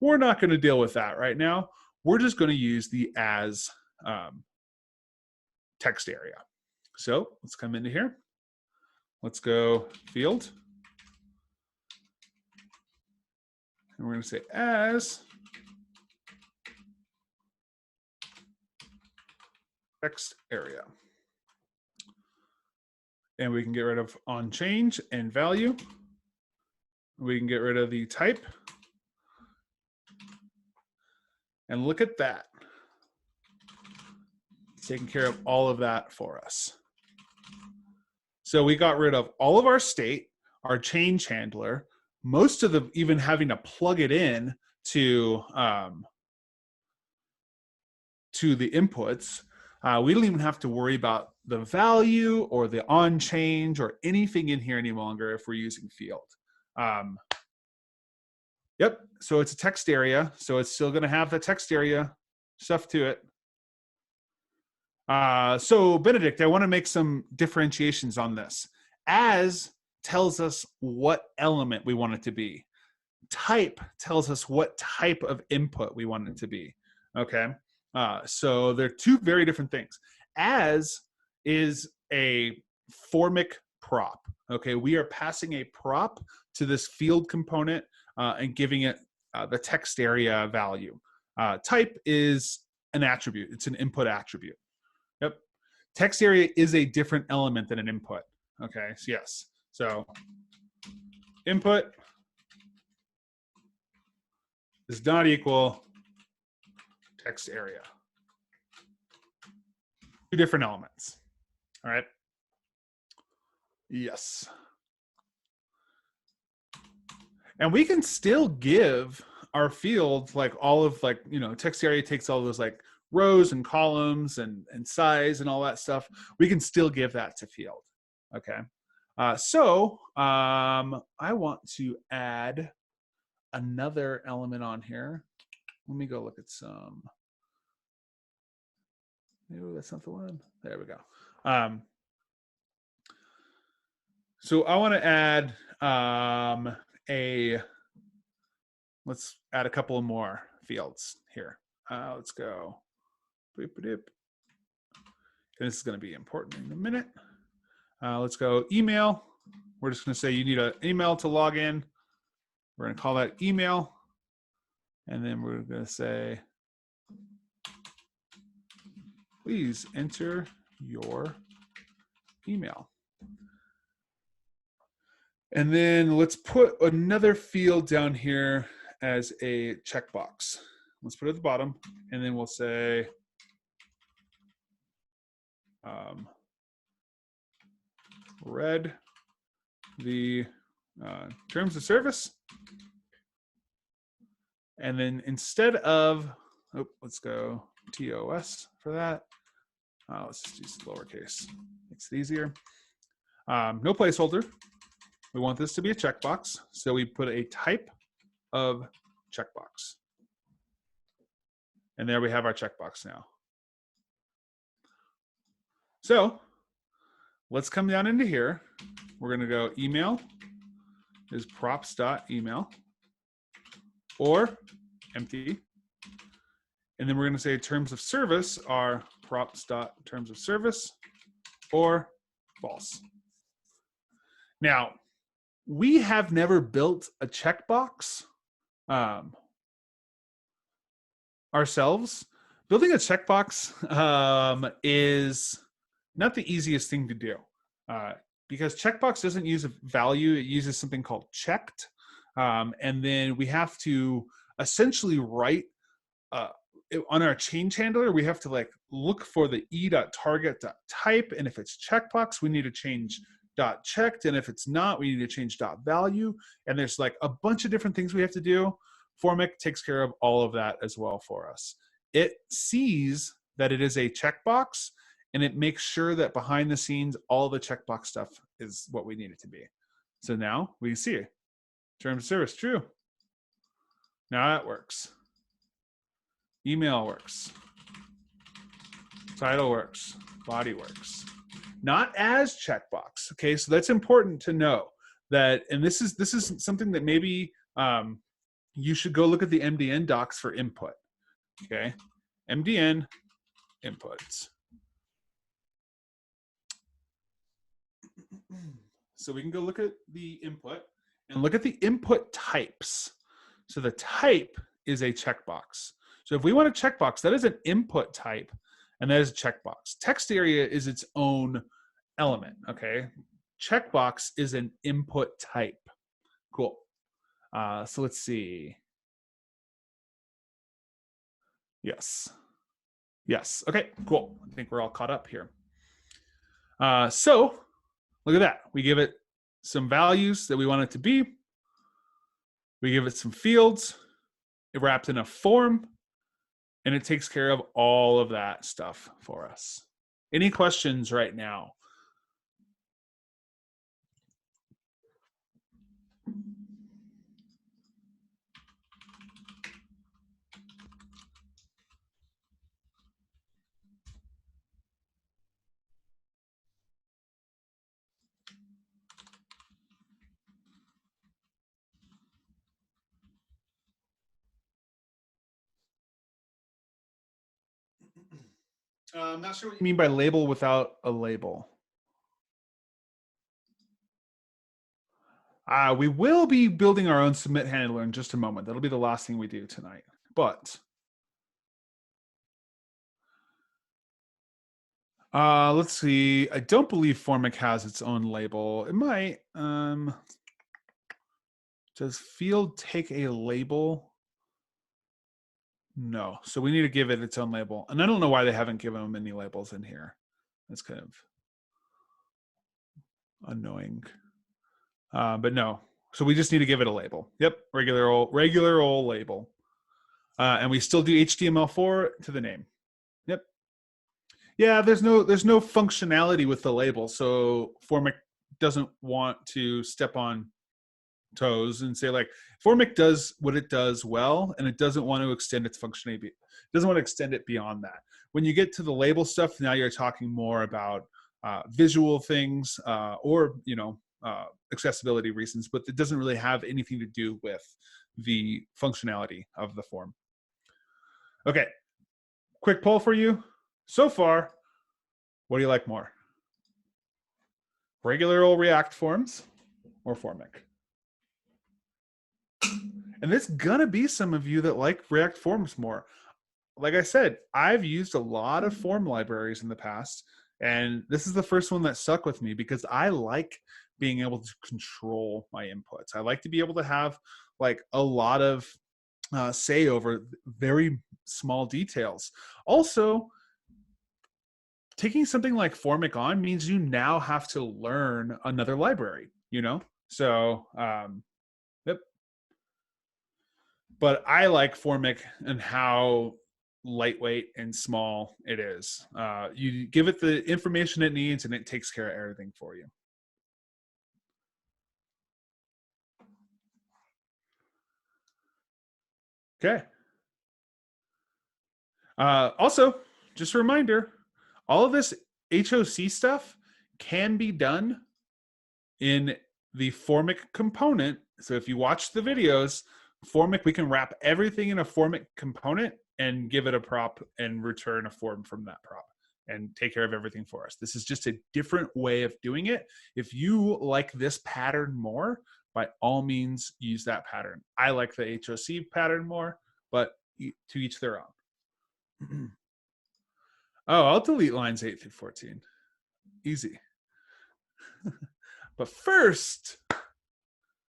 We're not going to deal with that right now. we're just going to use the as text area. So let's come into here. Let's go field. And we're going to say as text area. And we can get rid of on change and value. We can get rid of the type. And look at that. It's taking care of all of that for us. So we got rid of all of our state, our change handler, most of the even having to plug it in to the inputs. We don't even have to worry about the value or the on change or anything in here any longer if we're using field. Yep, so it's a text area, so it's still going to have the text area stuff to it. So Benedict, I want to make some differentiations on this. As tells us what element we want it to be. Type tells us what type of input we want it to be. Okay, so they're two very different things. As is a formic prop. Okay, we are passing a prop to this field component and giving it the text area value. Type is an attribute. It's an input attribute. Yep. Text area is a different element than an input. Okay, so yes. So input does not equal text area. Two different elements. All right. Yes. And we can still give our field like all of like, you know, text area takes all those like rows and columns and size and all that stuff. We can still give that to field. Okay. So I want to add another element on here. Let me go look at some. Maybe that's not the one. There we go. So I want to add let's add a couple more fields here. Let's go. This is going to be important in a minute. Let's go email. We're just going to say you need an email to log in. We're going to call that email. And then we're going to say, please enter your email. And then let's put another field down here as a checkbox. Let's put it at the bottom, and then we'll say read the terms of service. And then instead of, let's go TOS for that. Let's just use lowercase. Makes it easier. No placeholder. We want this to be a checkbox, so we put a type of checkbox. And there we have our checkbox now. So let's come down into here. We're going to go email is props.email or empty. And then we're going to say terms of service are props.terms of service or false. Now, we have never built a checkbox ourselves. Building a checkbox is not the easiest thing to do because checkbox doesn't use a value. It uses something called checked. And then we have to essentially write on our change handler, we have to like look for the e.target.type. And if it's checkbox, we need to change .checked, and if it's not, we need to change .value. And there's like a bunch of different things we have to do. Formic takes care of all of that as well for us. It sees that it is a checkbox, and it makes sure that behind the scenes, all the checkbox stuff is what we need it to be. So now we see it. Terms of service, true. Now that works. Email works. Title works. Body works. Not as checkbox. Okay, so that's important to know that, and this is something that maybe you should go look at the MDN docs for input. Okay, MDN inputs. So we can go look at the input and look at the input types. So the type is a checkbox. So if we want a checkbox, that is an input type, and that is a checkbox. Text area is its own element, okay? Checkbox is an input type. Cool. So let's see. Yes. Yes. Okay, cool. I think we're all caught up here. So look at that. We give it some values that we want it to be. We give it some fields. It wrapped in a form, and it takes care of all of that stuff for us. Any questions right now? I'm not sure what you mean by label without a label. We will be building our own submit handler in just a moment. That'll be the last thing we do tonight. But let's see. I don't believe Formic has its own label. It might. Does field take a label? No. So we need to give it its own label. And I don't know why they haven't given them any labels in here. That's kind of annoying. But no. So we just need to give it a label. Yep, regular old label. And we still do HTML4 to the name. Yep. Yeah, there's no functionality with the label, so Formic doesn't want to step on toes and say like Formic does what it does well, and it doesn't want to extend its functionality. It doesn't want to extend it beyond that. When you get to the label stuff, now you're talking more about visual things or accessibility reasons, but it doesn't really have anything to do with the functionality of the form. Okay, quick poll for you. So far, what do you like more? Regular old React forms or Formic? And there's gonna be some of you that like React forms more. Like I said, I've used a lot of form libraries in the past, and this is the first one that stuck with me because I like being able to control my inputs. I like to be able to have like a lot of say over very small details. Also, taking something like Formic on means you now have to learn another library, So, yep. But I like Formic and how lightweight and small it is. You give it the information it needs and it takes care of everything for you. Okay. Also, just a reminder, all of this HOC stuff can be done in the Formic component. So if you watch the videos, Formic, we can wrap everything in a Formic component and give it a prop and return a form from that prop and take care of everything for us. This is just a different way of doing it. If you like this pattern more, by all means, use that pattern. I like the HOC pattern more, but to each their own. Oh, I'll delete lines 8 through 14. Easy. But first,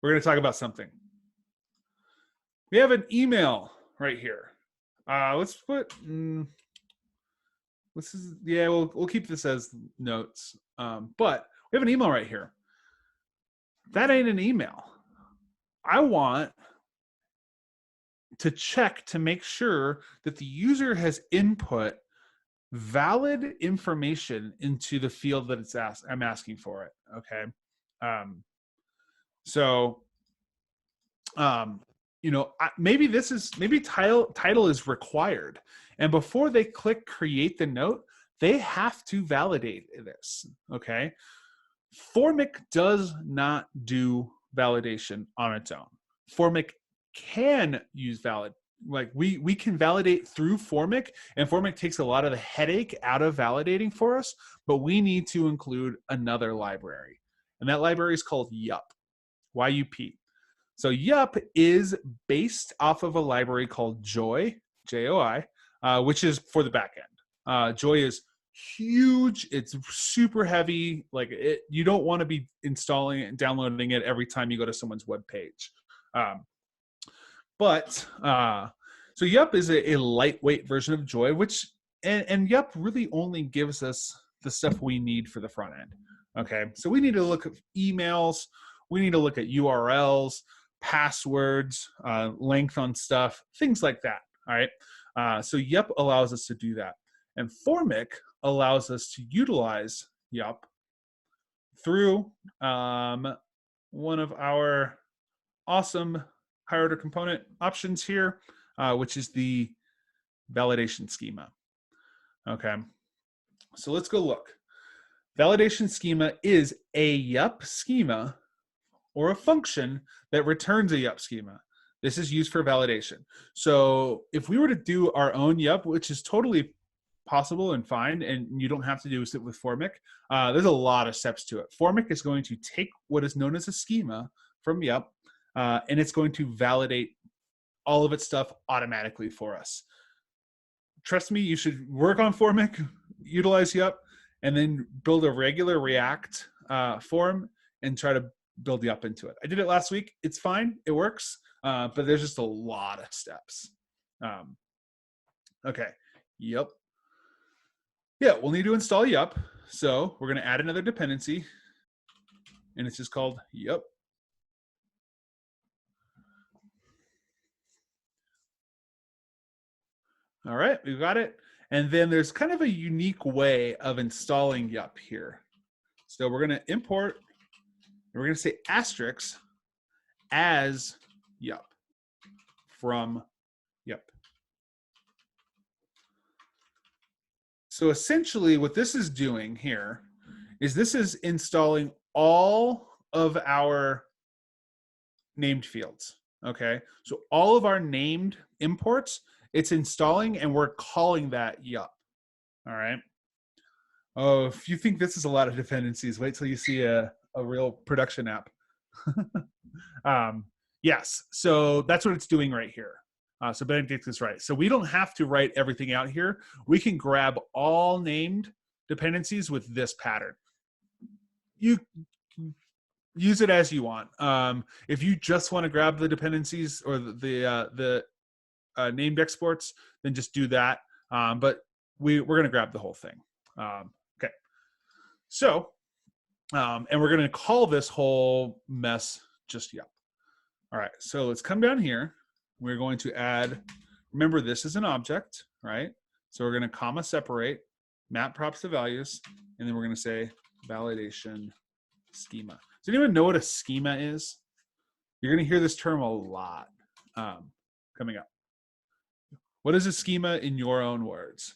we're going to talk about something. We have an email right here. Let's put. This is we'll keep this as notes. But we have an email right here. That ain't an email. I want to check to make sure that the user has input valid information into the field that it's I'm asking for it. Okay. So maybe title is required, and before they click create the note, they have to validate this. Okay. Formic does not do validation on its own. Formic can use like we can validate through Formic, and Formic takes a lot of the headache out of validating for us, but we need to include another library. And that library is called YUP, Y-U-P. So YUP is based off of a library called Joy, J-O-I, which is for the backend. Joy is huge. It's super heavy. Like you don't want to be installing it and downloading it every time you go to someone's web page. So YUP is a lightweight version of Joy, which and YUP really only gives us the stuff we need for the front end. Okay, so we need to look at emails, we need to look at URLs, passwords, length on stuff, things like that. All right, so YUP allows us to do that, and Formic allows us to utilize YUP through one of our awesome higher order component options here, which is the validation schema. Okay, so let's go look. Validation schema is a YUP schema or a function that returns a YUP schema. This is used for validation. So if we were to do our own YUP, which is totally possible and fine, and you don't have to do it with Formic, there's a lot of steps to it. Formic is going to take what is known as a schema from YUP, and it's going to validate all of its stuff automatically for us. Trust me, you should work on Formic, utilize YUP, and then build a regular React form and try to build YUP into it. I did it last week. It's fine. It works, but there's just a lot of steps. Okay, yep. Yeah, we'll need to install YUP. So we're going to add another dependency, and it's just called YUP. All right, we've got it. And then there's kind of a unique way of installing YUP here. So we're going to import, and we're going to say asterisk as YUP from YUP. So essentially what this is doing here is this is installing all of our named fields. Okay, so all of our named imports, it's installing, and we're calling that YUP. All right. Oh, if you think this is a lot of dependencies, wait till you see a real production app. Yes, so that's what it's doing right here. So Benedict is right. So we don't have to write everything out here. We can grab all named dependencies with this pattern. You use it as you want. If you just want to grab the dependencies or the named exports, then just do that. But we're going to grab the whole thing. Okay. So, and we're going to call this whole mess just YUP. All right. So let's come down here. We're going to add, remember this is an object, right? So we're going to comma separate, map props to values, and then we're going to say validation schema. Does anyone know what a schema is? You're going to hear this term a lot coming up. What is a schema in your own words?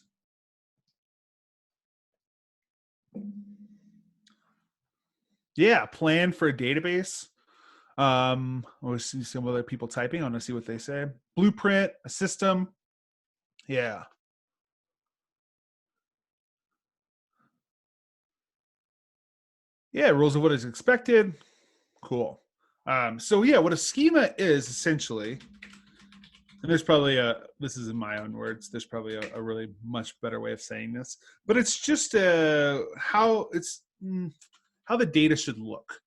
Yeah, plan for a database. We'll see some other people typing. I want to see what they say. Blueprint, a system. Yeah. Yeah, rules of what is expected. Cool. So yeah, what a schema is essentially, and there's probably this is in my own words, there's probably a really much better way of saying this, but it's just how the data should look.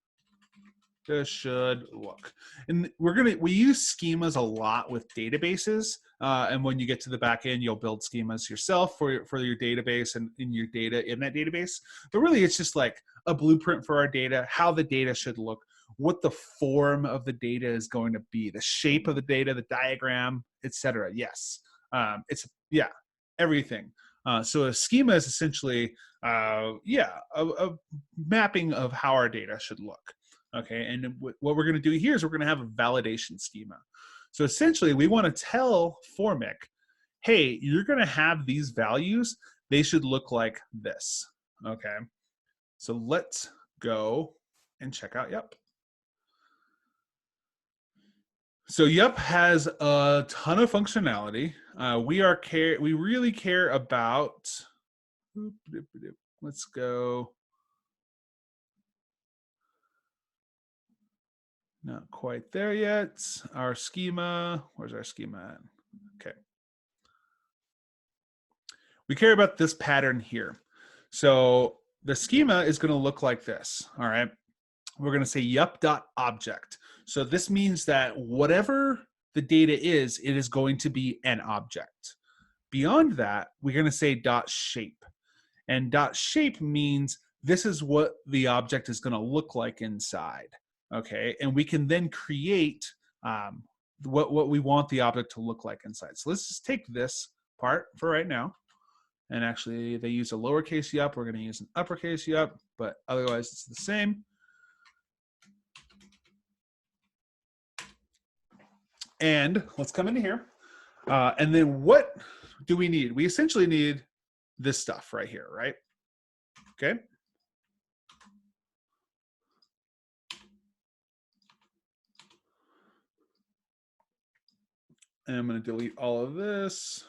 And we use schemas a lot with databases, and when you get to the back end, you'll build schemas yourself for your database and in your data in that database. But really, it's just like a blueprint for our data, how the data should look, what the form of the data is going to be, the shape of the data, the diagram, etc. Yes, it's everything. So a schema is essentially a mapping of how our data should look. Okay, and what we're going to do here is we're going to have a validation schema. So essentially, we want to tell Formic, hey, you're going to have these values. They should look like this. Okay, so let's go and check out YUP. So Yup has a ton of functionality. We really care about. Let's go. Not quite there yet. Our schema. Where's our schema at? Okay. We care about this pattern here. So the schema is going to look like this. All right. We're going to say yup.object. So this means that whatever the data is, it is going to be an object. Beyond that, we're going to say dot shape. And dot shape means this is what the object is going to look like inside. Okay. And we can then create what we want the object to look like inside. So let's just take this part for right now. And actually, they use a lowercase yup. We're going to use an uppercase yup, but otherwise it's the same. And let's come into here. And then what do we need? We essentially need this stuff right here, right? Okay. And I'm going to delete all of this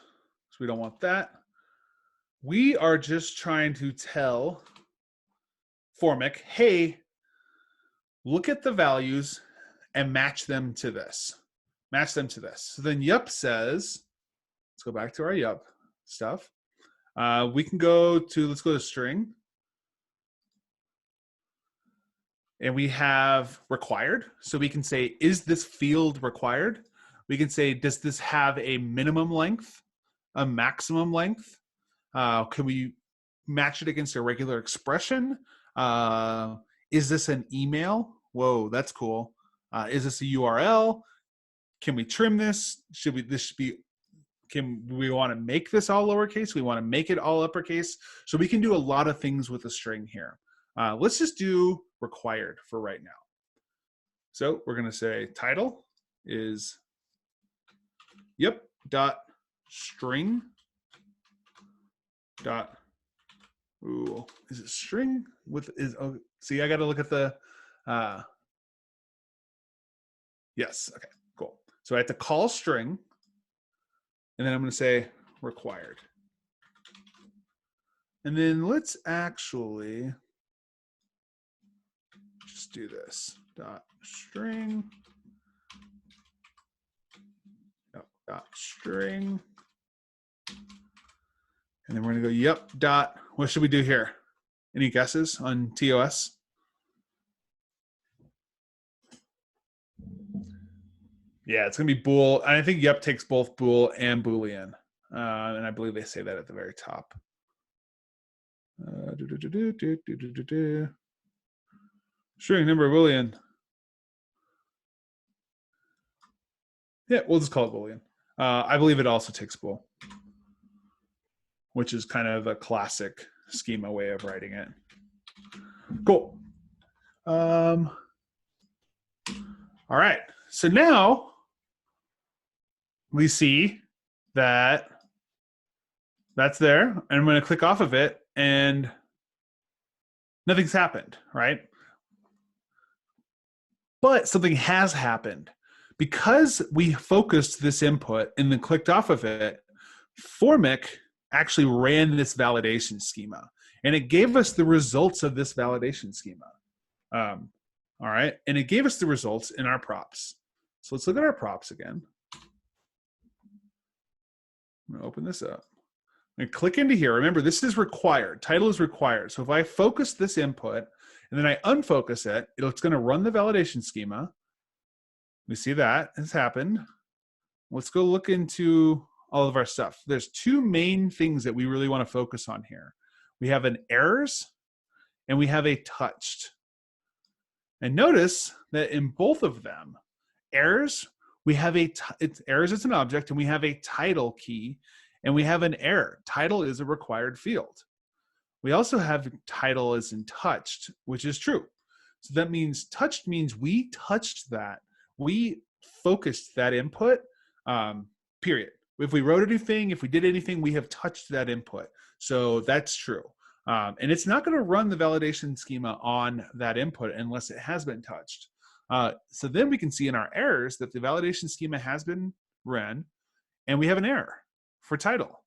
because we don't want that. We are just trying to tell Formic, hey, look at the values and match them to this. Match them to this. So then Yup says, let's go back to our Yup stuff. We can go to, let's go to string. And we have required. So we can say, is this field required? We can say, does this have a minimum length, a maximum length? Can we match it against a regular expression? Is this an email? Whoa, that's cool. Is this a URL? Can we trim this? Can we want to make this all lowercase? We want to make it all uppercase. So we can do a lot of things with a string here. Let's just do required for right now. So we're going to say title is yup dot string dot. Ooh, is it string with is? Oh, see, I got to look at the. Yes. Okay. Cool. So I have to call string, and then I'm going to say required. And then let's actually just do this dot string dot string, and then we're going to go yup dot. What should we do here? Any guesses on TOS? Yeah, it's going to be bool. And I think yup takes both bool and boolean. And I believe they say that at the very top. String number boolean. Yeah, we'll just call it boolean. I believe it also takes bool, which is kind of a classic schema way of writing it. Cool. All right. So now we see that that's there, and I'm going to click off of it, and nothing's happened, right? But something has happened. Because we focused this input and then clicked off of it, Formic actually ran this validation schema, and it gave us the results of this validation schema. All right, and it gave us the results in our props. So let's look at our props again. I'm going to open this up and click into here. Remember, this is required. Title is required. So if I focus this input and then I unfocus it, it's going to run the validation schema. We see that has happened. Let's go look into all of our stuff. There's two main things that we really want to focus on here. We have an errors and we have a touched. And notice that in both of them, errors, we have errors is an object, and we have a title key, and we have an error. Title is a required field. We also have title as in touched, which is true. So that means touched means we touched that. We focused that input, period. If we wrote anything, if we did anything, we have touched that input. So that's true. And it's not going to run the validation schema on that input unless it has been touched. So then we can see in our errors that the validation schema has been ran, and we have an error for title.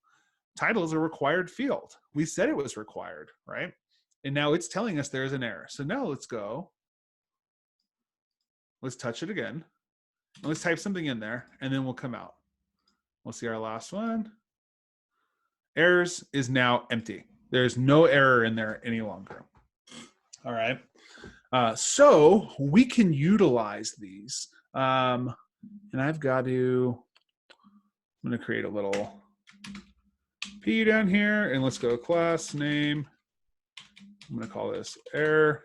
Title is a required field. We said it was required, right? And now it's telling us there's an error. So now let's go. Let's touch it again. And let's type something in there, and then we'll come out. We'll see our last one. Errors is now empty. There's no error in there any longer. All right. So we can utilize these. And I've got to, I'm going to create a little P down here, and let's go class name. I'm going to call this error.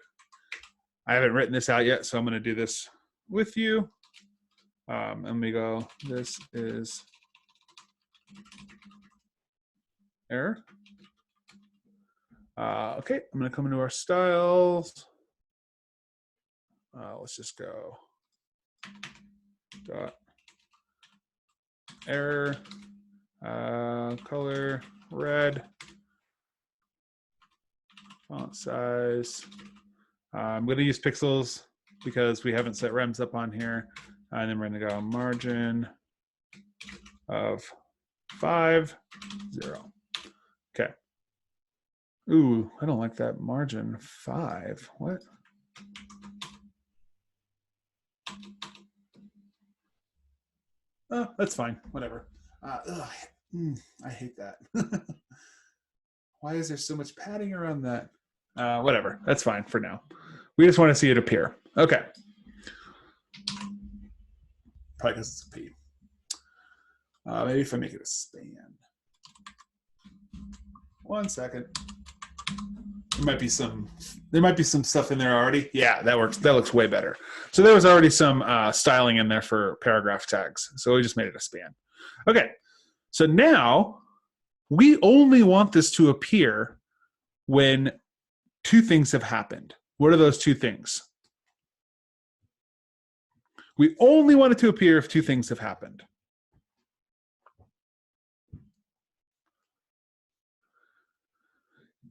I haven't written this out yet, so I'm going to do this with you. And we go, this is error. Okay, I'm going to come into our styles. Let's just go dot error, color red, font size. I'm going to use pixels because we haven't set rems up on here. And then we're going to go margin of 5, 0. Okay. Ooh, I don't like that margin 5. What? Oh, that's fine. Whatever. I hate that. Why is there so much padding around that? Whatever. That's fine for now. We just want to see it appear. Okay. Probably because it's a P. Maybe if I make it a span. 1 second. There might be some stuff in there already. Yeah, that works. That looks way better. So there was already some styling in there for paragraph tags. So we just made it a span. Okay. So now we only want this to appear when two things have happened. What are those two things? We only want it to appear if two things have happened.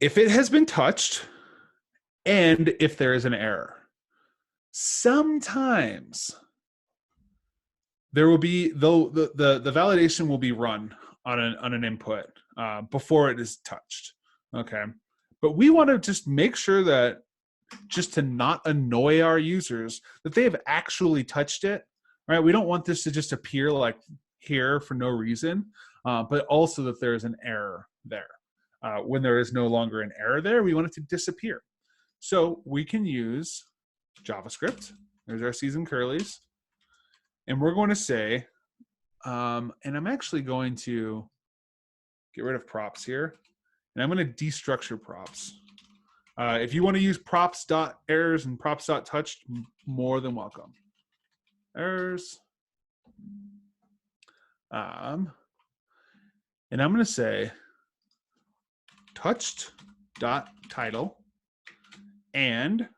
If it has been touched and if there is an error. Sometimes there will be, though the validation will be run on an input before it is touched. Okay. But we want to just make sure that, just to not annoy our users, that they have actually touched it, right? We don't want this to just appear like here for no reason, but also that there is an error there. When there is no longer an error there, we want it to disappear. So we can use JavaScript. There's our C's and curlies. And we're going to say, and I'm actually going to get rid of props here. And I'm going to destructure props. If you want to use props.errors and props.touched, more than welcome. Errors. And I'm going to say touched.title and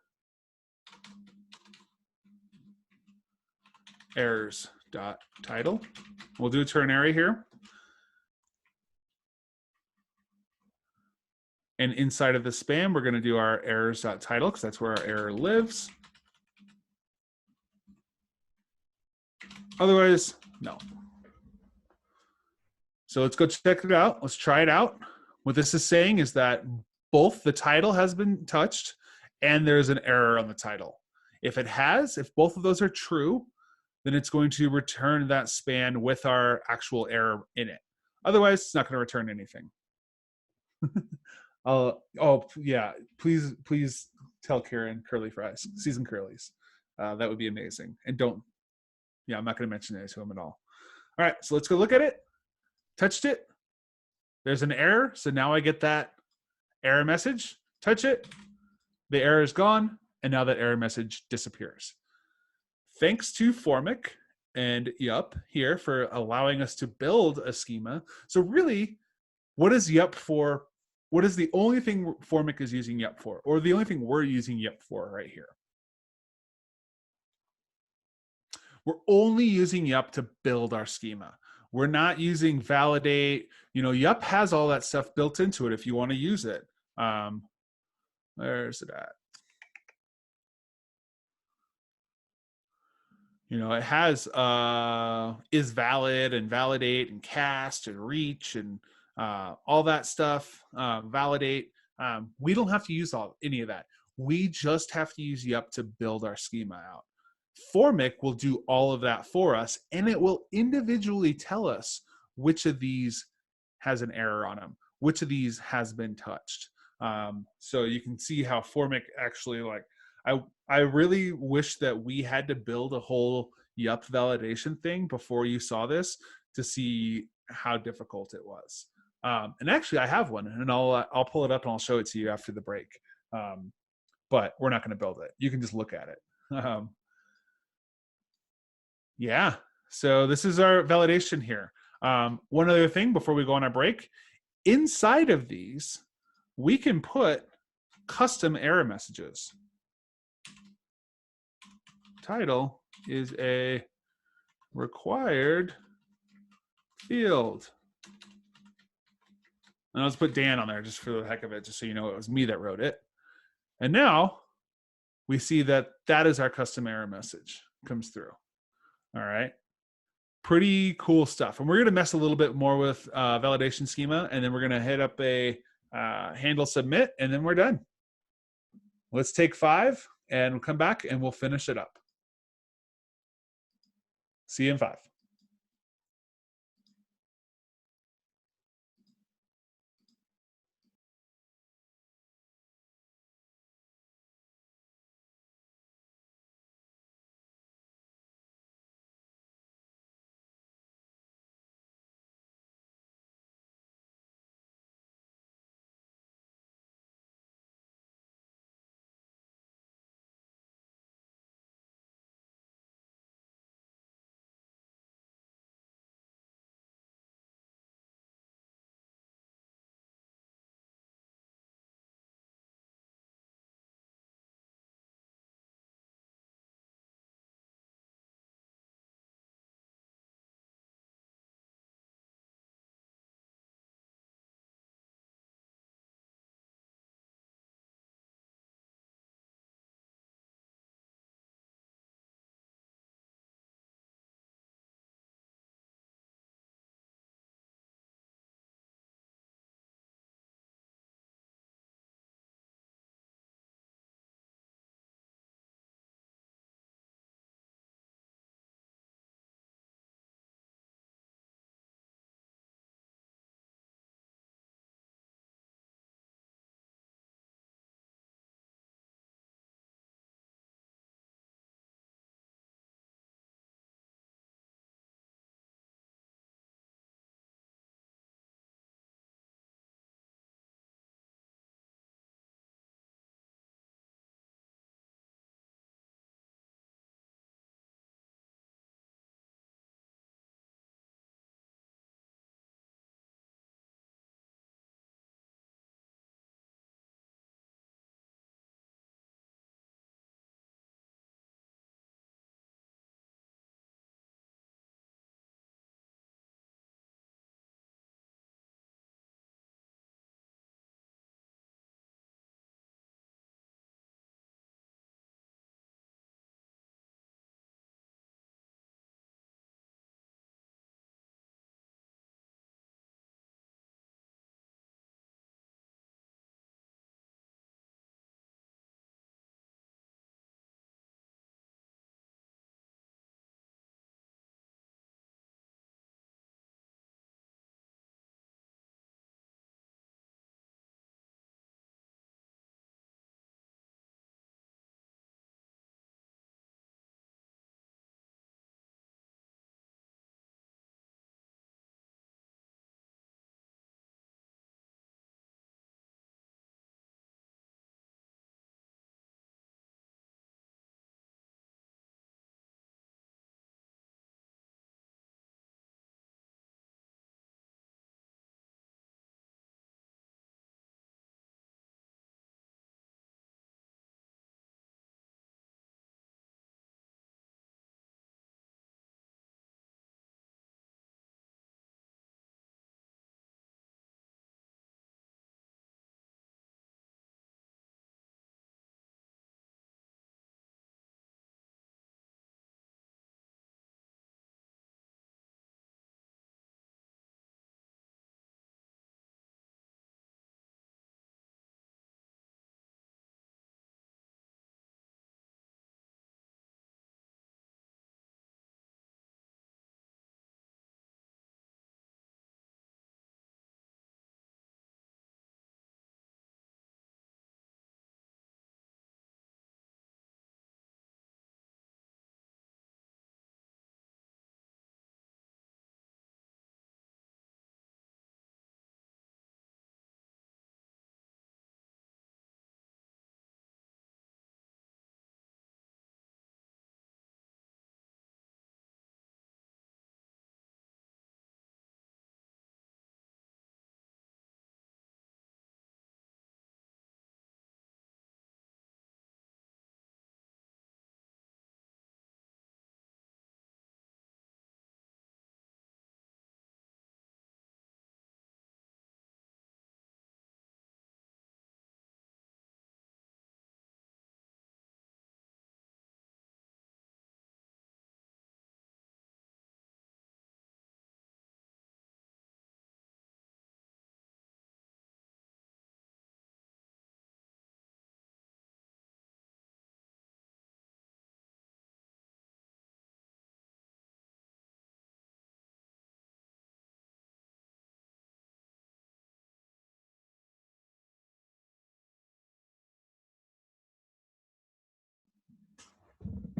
errors.title. We'll do a ternary here. And inside of the span, we're going to do our errors.title because that's where our error lives. Otherwise, no. So let's go check it out. Let's try it out. What this is saying is that both the title has been touched and there's an error on the title. If it has, if both of those are true, then it's going to return that span with our actual error in it. Otherwise, it's not going to return anything. Oh yeah, please tell Karen curly fries, seasoned curlies. That would be amazing. And don't, yeah, I'm not going to mention it to him at all. All right, so let's go look at it. Touched it. There's an error, so now I get that error message. Touch it. The error is gone, and now that error message disappears. Thanks to Formic and Yup here for allowing us to build a schema. So really, what is Yup for? What is the only thing Formic is using Yup for? Or the only thing we're using Yup for right here? We're only using Yup to build our schema. We're not using validate. You know, Yup has all that stuff built into it if you want to use it. Where's it at? It has is valid and validate and cast and reach and all that stuff. Validate. We don't have to use any of that. We just have to use Yup to build our schema out. Formic will do all of that for us, and it will individually tell us which of these has an error on them, which of these has been touched. So you can see how Formic actually I really wish that we had to build a whole Yup validation thing before you saw this to see how difficult it was. And actually, I have one, and I'll pull it up and I'll show it to you after the break. But we're not going to build it. You can just look at it. Yeah. So this is our validation here. One other thing before we go on our break, inside of these, we can put custom error messages. Title is a required field. And I'll just put Dan on there just for the heck of it, just so you know it was me that wrote it. And now we see that that is our custom error message comes through. All right. Pretty cool stuff. And we're going to mess a little bit more with validation schema, and then we're going to hit up a handle submit, and then we're done. Let's take 5, and we'll come back, and we'll finish it up. See you in 5.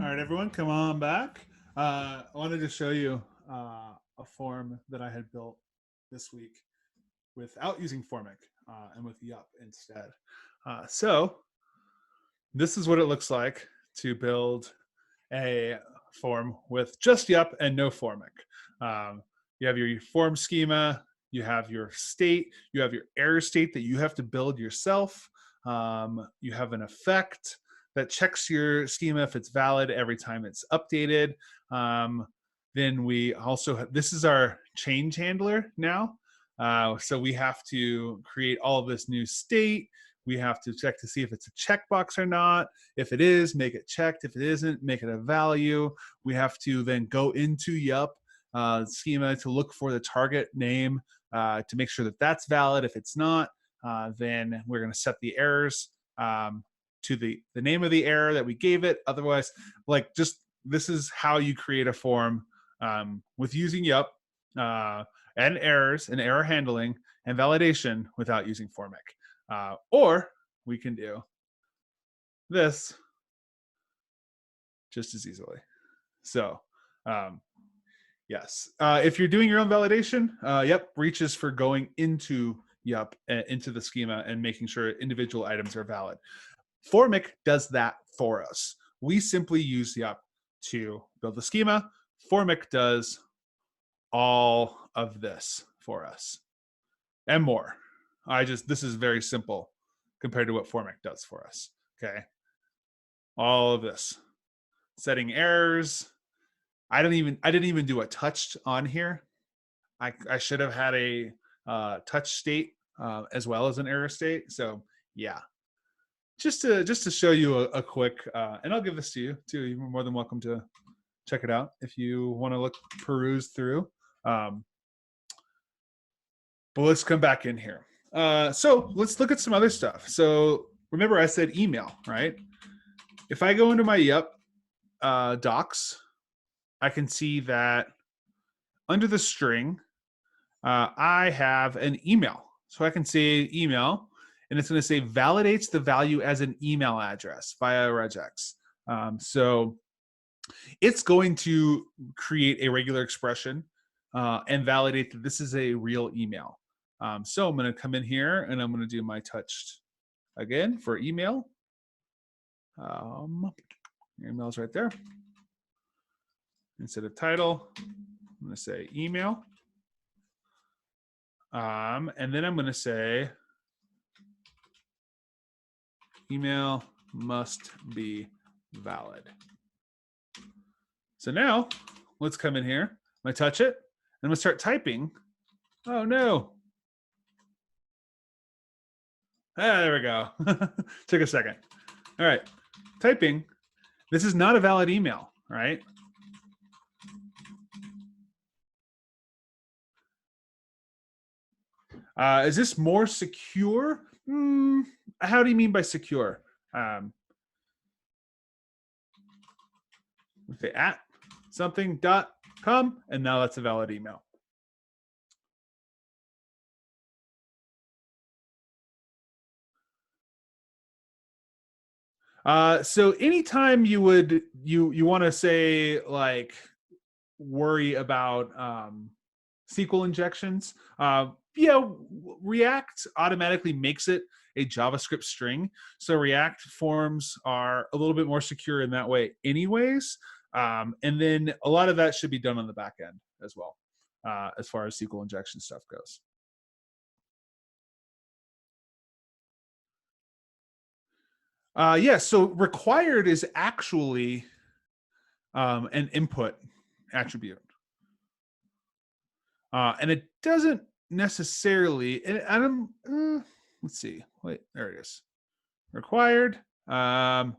All right, everyone, come on back. I wanted to show you a form that I had built this week without using Formic and with Yup instead. So this is what it looks like to build a form with just Yup and no Formic. You have your form schema, you have your state, you have your error state that you have to build yourself. You have an effect that checks your schema if it's valid every time it's updated. Then we also have, this is our change handler now. So we have to create all of this new state. We have to check to see if it's a checkbox or not. If it is, make it checked. If it isn't, make it a value. We have to then go into Yup schema to look for the target name to make sure that that's valid. If it's not, then we're going to set the errors to the name of the error that we gave it. Otherwise, like just this is how you create a form with using Yup and errors and error handling and validation without using Formic. Or we can do this just as easily. So yes, if you're doing your own validation, Yup reaches for going into Yup into the schema and making sure individual items are valid. Formic does that for us. We simply use Yup to build the schema. Formic does all of this for us and more. This is very simple compared to what Formic does for us. Okay. All of this. Setting errors. I didn't even do a touch on here. I should have had a touch state as well as an error state. So yeah, just to show you a quick, and I'll give this to you too. You're more than welcome to check it out if you want to peruse through. But let's come back in here. So let's look at some other stuff. So remember I said email, right? If I go into my Yup docs, I can see that under the string, I have an email. So I can say email, and it's going to say validates the value as an email address via regex. So it's going to create a regular expression and validate that this is a real email. So I'm going to come in here and I'm going to do my touched again for email. Your email's right there. Instead of title, I'm going to say email. And then I'm going to say email must be valid. So now let's come in here. I'm going to touch it and I'm going to start typing. Oh no. There we go. Took a second. All right. Typing. This is not a valid email, right? Is this more secure? How do you mean by secure? Say at something.com, and now that's a valid email. So anytime you want to say like worry about SQL injections, React automatically makes it a JavaScript string. So React forms are a little bit more secure in that way anyways. And then a lot of that should be done on the back end as well, as far as SQL injection stuff goes. So required is actually an input attribute. And it doesn't necessarily, and let's see, wait, there it is. Required. I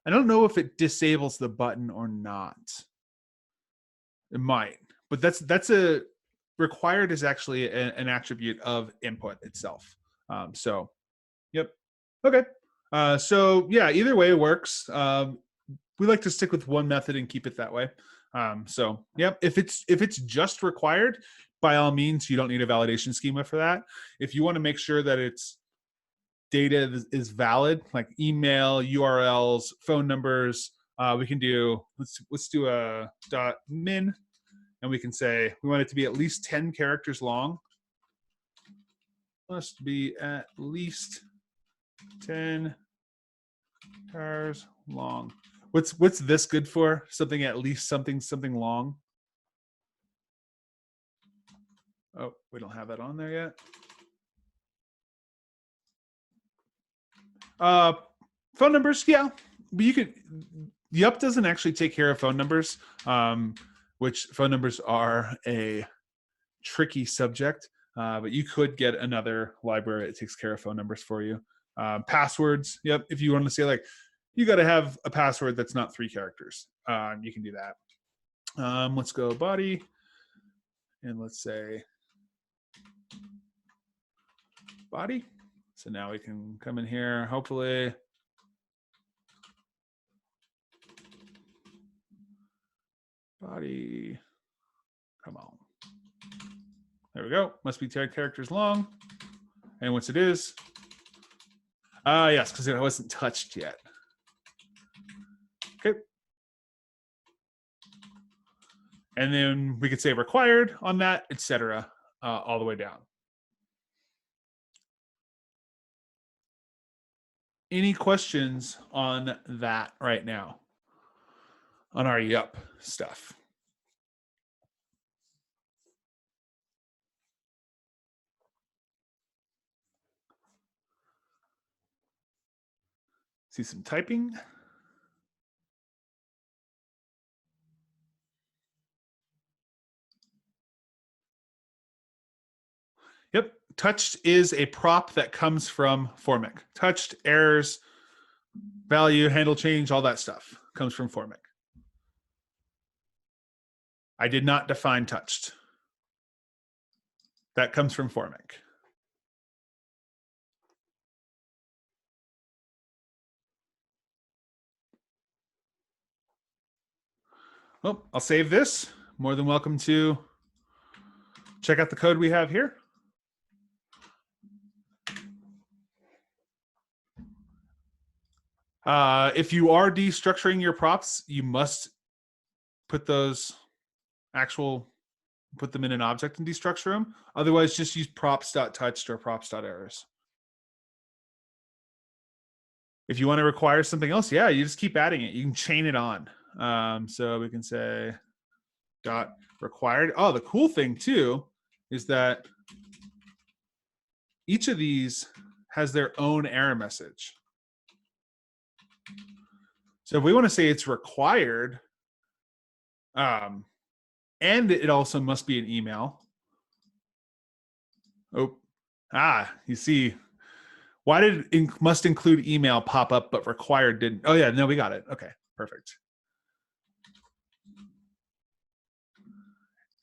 don't know if it disables the button or not. It might, but that's a required is actually an attribute of input itself. So, yep. Okay. So yeah, either way works. We like to stick with one method and keep it that way. So yep, if it's just required, by all means, you don't need a validation schema for that. If you want to make sure that it's data is valid, like email, URLs, phone numbers, we can do, let's do a dot min, and we can say we want it to be at least 10 characters long. Must be at least 10 characters long. What's this good for? Something at least something long. Oh, we don't have that on there yet. Phone numbers, yeah, but you could. Yup doesn't actually take care of phone numbers, which phone numbers are a tricky subject. But you could get another library that takes care of phone numbers for you. Passwords, yep. If you want to say like, you got to have a password that's not 3 characters, you can do that. Let's go body, and let's say body. So now we can come in here, hopefully. Body, come on. There we go. Must be 10 characters long. And once it is, yes, because it wasn't touched yet. Okay. And then we could say required on that, etc., all the way down. Any questions on that right now? On our yup stuff? See some typing. Yep, touched is a prop that comes from Formic. Touched, errors, value, handle change, all that stuff comes from Formic. I did not define touched. That comes from Formic. Well, I'll save this. More than welcome to check out the code we have here. If you are destructuring your props, you must put those put them in an object and destructure them. Otherwise, just use props.touched or props.errors. If you want to require something else, yeah, you just keep adding it. You can chain it on. So we can say dot required. Oh, the cool thing too is that each of these has their own error message. So if we want to say it's required, and it also must be an email. Oh, you see, why did must include email pop up, but required didn't? Oh yeah, no, we got it. Okay, perfect.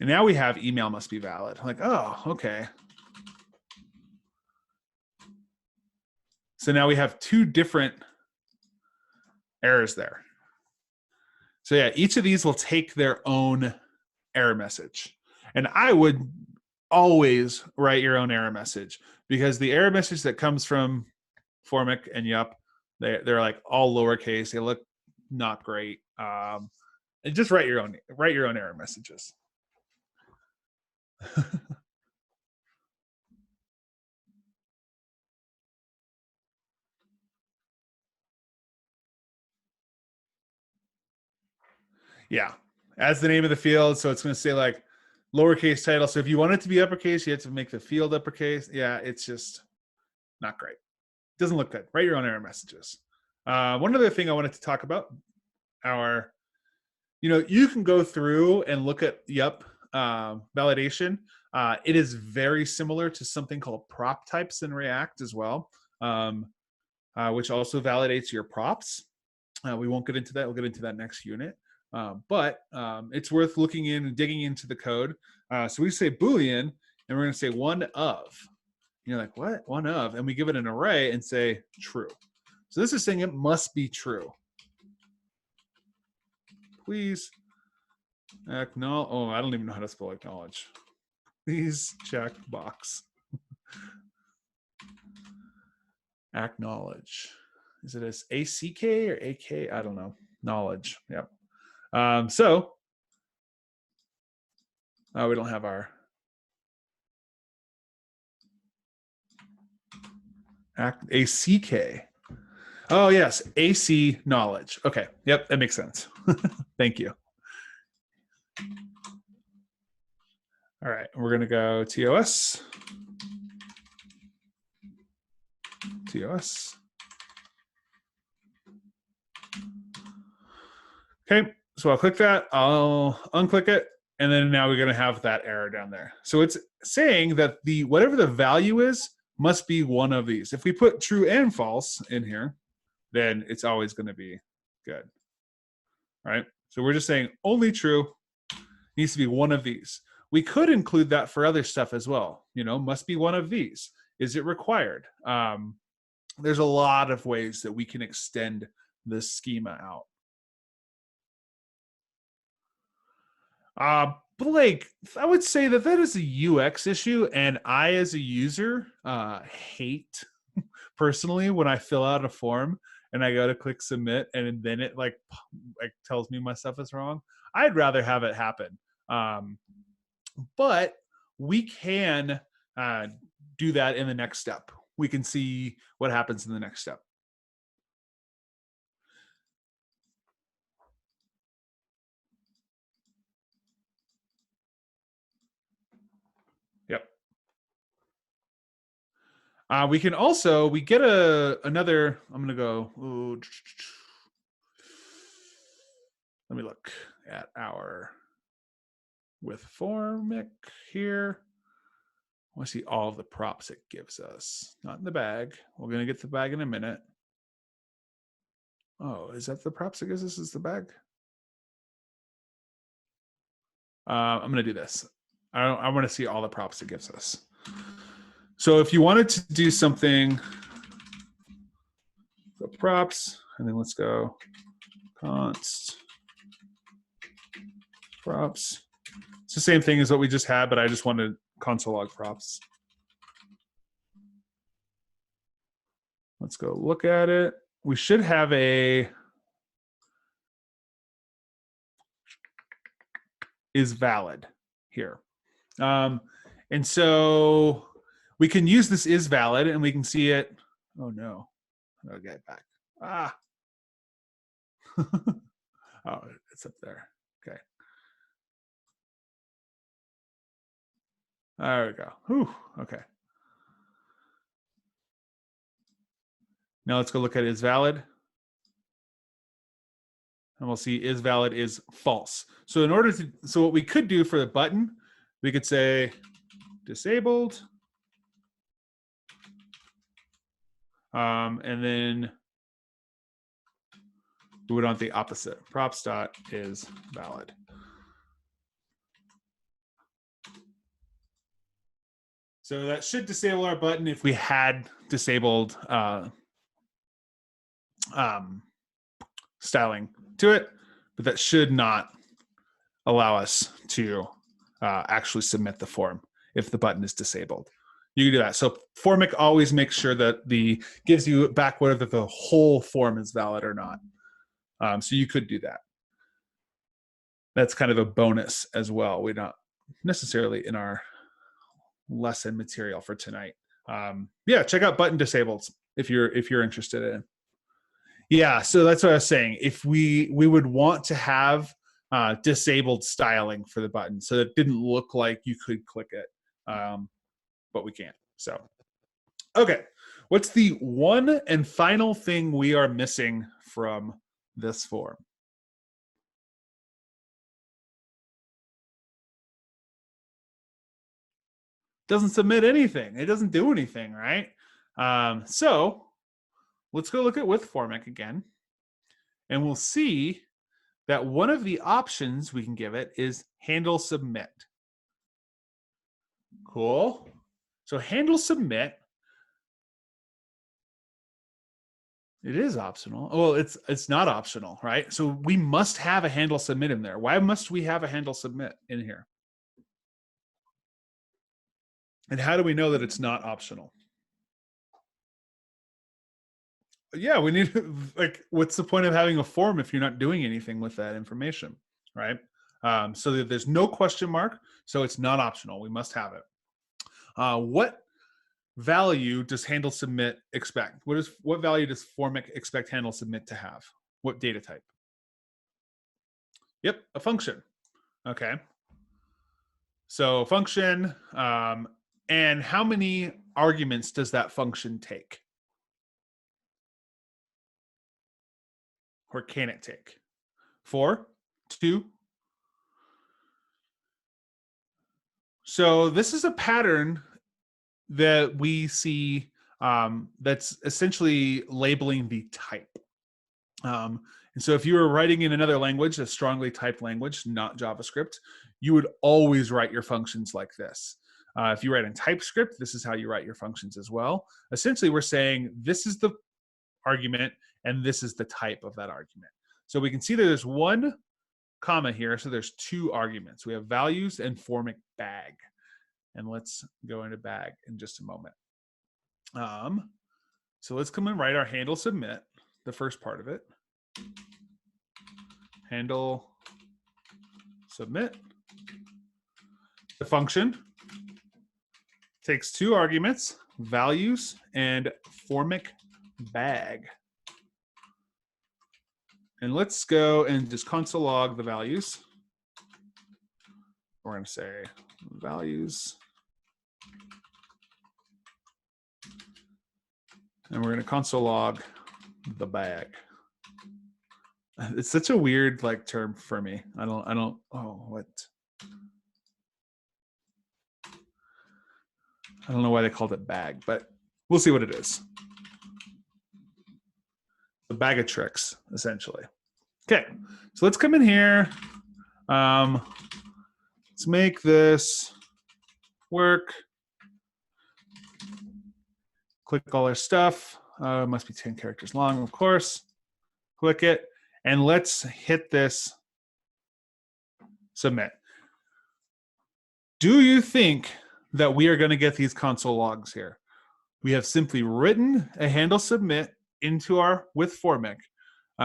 And now we have email must be valid. I'm like, oh, okay. So now we have 2 different errors there. So yeah, each of these will take their own error message. And I would always write your own error message, because the error message that comes from Formic and Yup, they're like all lowercase. They look not great. And just write your own error messages. Yeah, as the name of the field, so it's going to say like lowercase title. So if you want it to be uppercase, you have to make the field uppercase. Yeah, it's just not great. It doesn't look good. Write your own error messages. One other thing I wanted to talk about, you can go through and look at Yup validation. It is very similar to something called prop types in React as well, which also validates your props. We won't get into that. We'll get into that next unit. But it's worth looking in and digging into the code. So we say Boolean, and we're going to say one of. And you're like, what? One of. And we give it an array and say true. So this is saying it must be true. Please acknowledge. Oh, I don't even know how to spell acknowledge. Please check box. Acknowledge. Is it as ACK or AK? I don't know. knowledge. Yep. So we don't have our ACK. Oh yes, AC knowledge. Okay. Yep, that makes sense. Thank you. All right, we're gonna go TOS. TOS. Okay, so I'll click that, I'll unclick it, and then now we're gonna have that error down there. So it's saying that the whatever the value is must be one of these. If we put true and false in here, then it's always gonna be good, right? So we're just saying only true, needs to be one of these. We could include that for other stuff as well. You know, must be one of these. Is it required? There's a lot of ways that we can extend this schema out. Blake, I would say that that is a UX issue, and I, as a user, hate personally when I fill out a form and I go to click submit, and then it like tells me my stuff is wrong. I'd rather have it happen, but we can do that in the next step. We can see what happens in the next step. Yep. We can also, we get another, I'm going to go, let me look at our with formic here. I want to see all of the props it gives us. Not in the bag. We're going to get to the bag in a minute. Oh, is that the props it gives us? Is the bag? I'm going to do this. I want to see all the props it gives us. So if you wanted to do something, the props, and then let's go const props. It's the same thing as what we just had, but I just wanted console log props. Let's go look at it. We should have a is valid here. And so we can use this is valid and we can see it. Oh no, I'll get it back. Ah. Oh, it's up there. Okay. There we go. Whew. Okay. Now let's go look at is valid. And we'll see is valid is false. So in order to, so what we could do for the button, we could say disabled. And then we would want the opposite. Props dot is valid. So that should disable our button if we had disabled styling to it, but that should not allow us to actually submit the form if the button is disabled. You can do that. So Formic always makes sure that gives you back whether the whole form is valid or not. So you could do that. That's kind of a bonus as well. We're not necessarily in our lesson material for tonight. Yeah, check out button disabled if you're interested in. Yeah, so that's what I was saying. If we would want to have disabled styling for the button, so it didn't look like you could click it, but we can't. So, okay, what's the one and final thing we are missing from this form? Doesn't submit anything. It doesn't do anything, right? So let's go look at with Formic again, and we'll see that one of the options we can give it is handle submit. Cool. So handle submit. It is optional. Well, it's not optional, right? So we must have a handle submit in there. Why must we have a handle submit in here? And how do we know that it's not optional? Yeah, we need like, what's the point of having a form if you're not doing anything with that information, right? So that there's no question mark, so it's not optional. We must have it. What value does handle submit expect? What value does formic expect handle submit to have? What data type? Yep, a function. Okay, so function, and how many arguments does that function take, or can it take? 4, 2. So this is a pattern that we see, that's essentially labeling the type. And so if you were writing in another language, a strongly typed language, not JavaScript, you would always write your functions like this. If you write in TypeScript, this is how you write your functions as well. Essentially, we're saying this is the argument and this is the type of that argument. So we can see that there's one comma here, so there's 2 arguments. We have values and formic bag. And let's go into bag in just a moment. So let's come and write our handle submit, the first part of it. Handle submit. The function takes 2 arguments, values and formic bag. And let's go and just console log the values. We're going to say values. And we're going to console log the bag. It's such a weird like term for me. I don't, oh, what? I don't know why they called it bag, but we'll see what it is. The bag of tricks, essentially. Okay, so let's come in here. Let's make this work. Click all our stuff. Must be 10 characters long, of course. Click it, and let's hit this submit. Do you think that we are going to get these console logs here? We have simply written a handle submit into our with formic.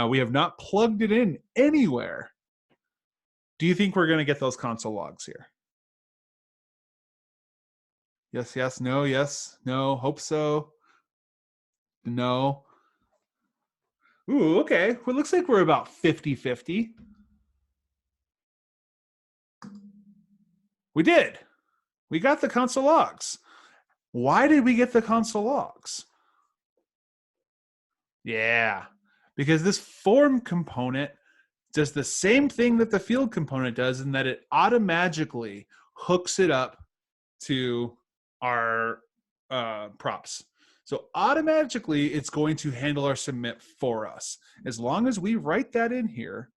We have not plugged it in anywhere. Do you think we're going to get those console logs here? Yes, yes, no, yes, no, hope so. No. Ooh, okay. Well, it looks like we're about 50-50. We did. We got the console logs. Why did we get the console logs? Yeah, because this form component does the same thing that the field component does in that it automatically hooks it up to our props. So automatically it's going to handle our submit for us. As long as we write that in here,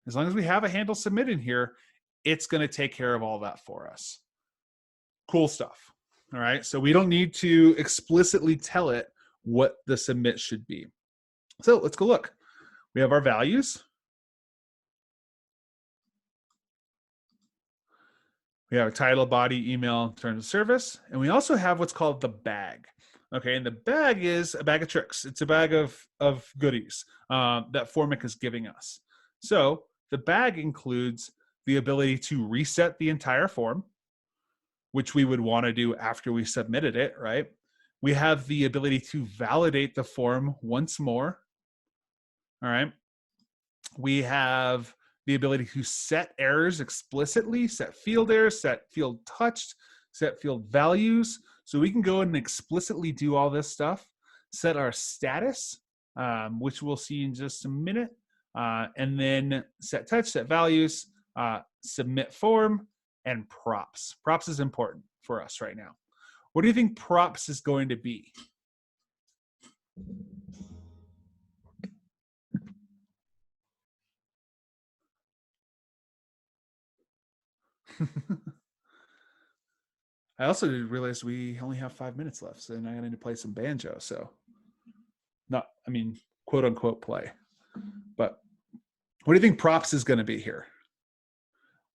as long as we have a handle submit in here, it's going to take care of all that for us. Cool stuff. All right. So we don't need to explicitly tell it what the submit should be. So let's go look. We have our values. We have a title, body, email, terms of service, and we also have what's called the bag. Okay, and the bag is a bag of tricks. It's a bag of goodies that Formic is giving us. So the bag includes the ability to reset the entire form, which we would want to do after we submitted it, right? We have the ability to validate the form once more. All right. We have the ability to set errors explicitly, set field errors, set field touched, set field values. So we can go and explicitly do all this stuff, set our status, which we'll see in just a minute, and then set touch, set values, submit form, and props. Props is important for us right now. What do you think props is going to be? I also realized we only have 5 minutes left, so now I need to play some banjo. So, not, I mean, quote unquote play. But what do you think props is going to be here?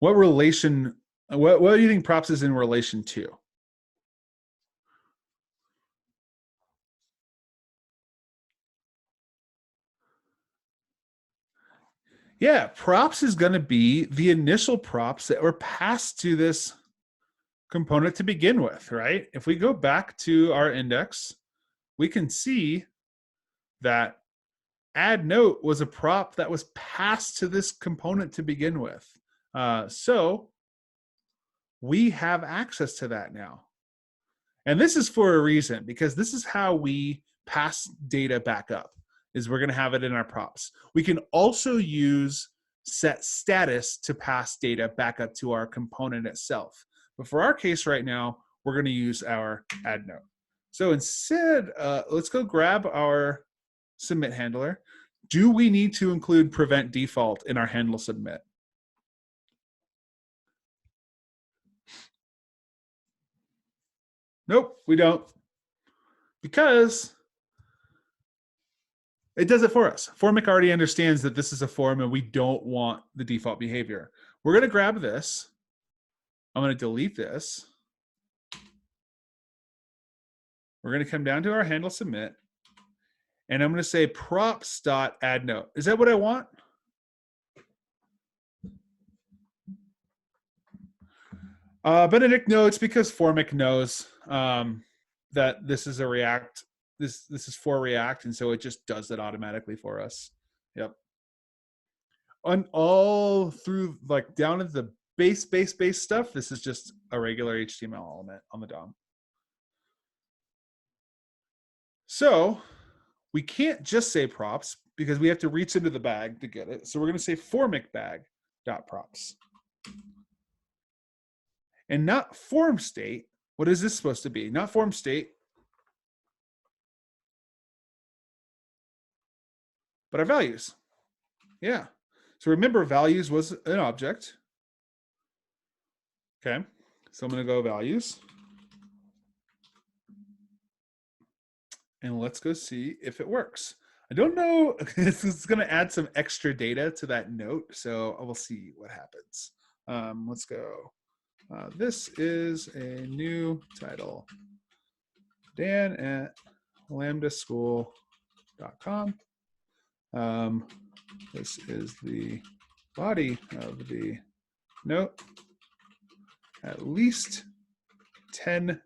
What relation? What do you think props is in relation to? Yeah, props is going to be the initial props that were passed to this component to begin with, right? If we go back to our index, we can see that add note was a prop that was passed to this component to begin with. So we have access to that now. And this is for a reason, because this is how we pass data back up, is we're going to have it in our props. We can also use set status to pass data back up to our component itself. But for our case right now, we're going to use our add note. So instead, let's go grab our submit handler. Do we need to include prevent default in our handle submit? Nope, we don't. Because it does it for us. Formic already understands that this is a form and we don't want the default behavior. We're going to grab this. I'm going to delete this. We're going to come down to our handle submit. And I'm going to say props.addNote. Is that what I want? Benedict knows because Formic knows that this is a React. This is for React, and so it just does it automatically for us. Yep. On all through, like, down to the base stuff, this is just a regular HTML element on the DOM. So we can't just say props because we have to reach into the bag to get it. So we're going to say formic bag.props. And not form state. What is this supposed to be? Not form state, but our values. Yeah. So remember, values was an object. Okay. So I'm going to go values. And let's go see if it works. I don't know. This is going to add some extra data to that note. So we'll see what happens. Let's go. This is a new title. Dan at lambdaschool.com. This is the body of the note. At least 10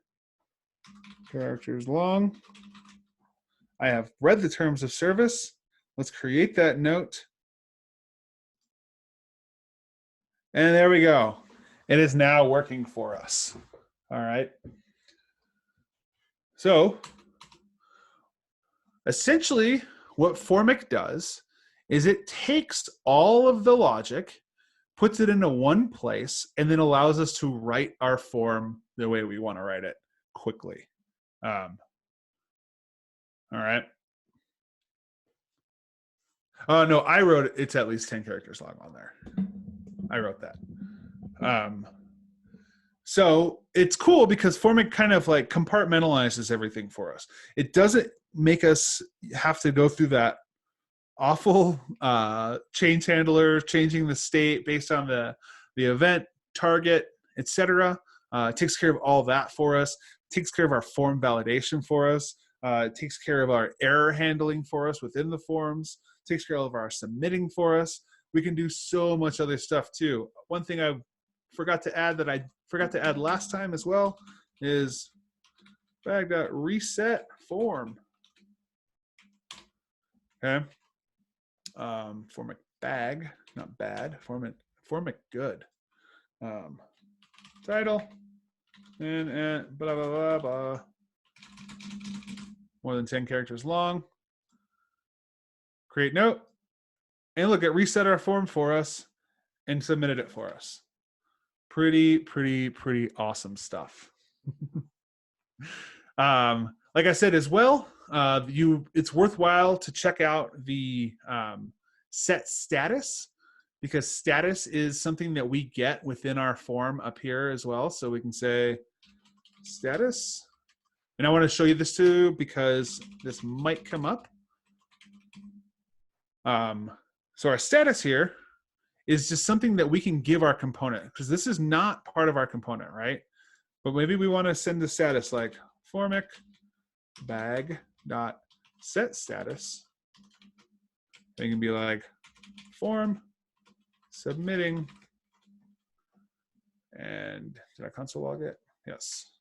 characters long. I have read the terms of service. Let's create that note. And there we go. It is now working for us. All right. So essentially what Formic does is it takes all of the logic, puts it into one place, and then allows us to write our form the way we want to write it quickly. All right. Oh, no, I wrote it. It's at least 10 characters long on there. I wrote that. So it's cool because Formic kind of like compartmentalizes everything for us. It doesn't make us have to go through that awful change handler, changing the state based on the event, target, etc. It takes care of all that for us. It takes care of our form validation for us. It takes care of our error handling for us within the forms. It takes care of our submitting for us. We can do so much other stuff too. One thing I forgot to add that I forgot to add last time as well is bag.reset form. Okay. Formic bag, not bad. Formic good. Title and blah blah blah blah. More than 10 characters long. Create note. And look, it reset our form for us and submitted it for us. Pretty awesome stuff. Like I said as well, it's worthwhile to check out the set status, because status is something that we get within our form up here as well. So we can say status. And I want to show you this too because this might come up. So our status here is just something that we can give our component, because this is not part of our component, right? But maybe we want to send the status like formic bag.set status. They can be like form submitting. And did I console log it? Yes.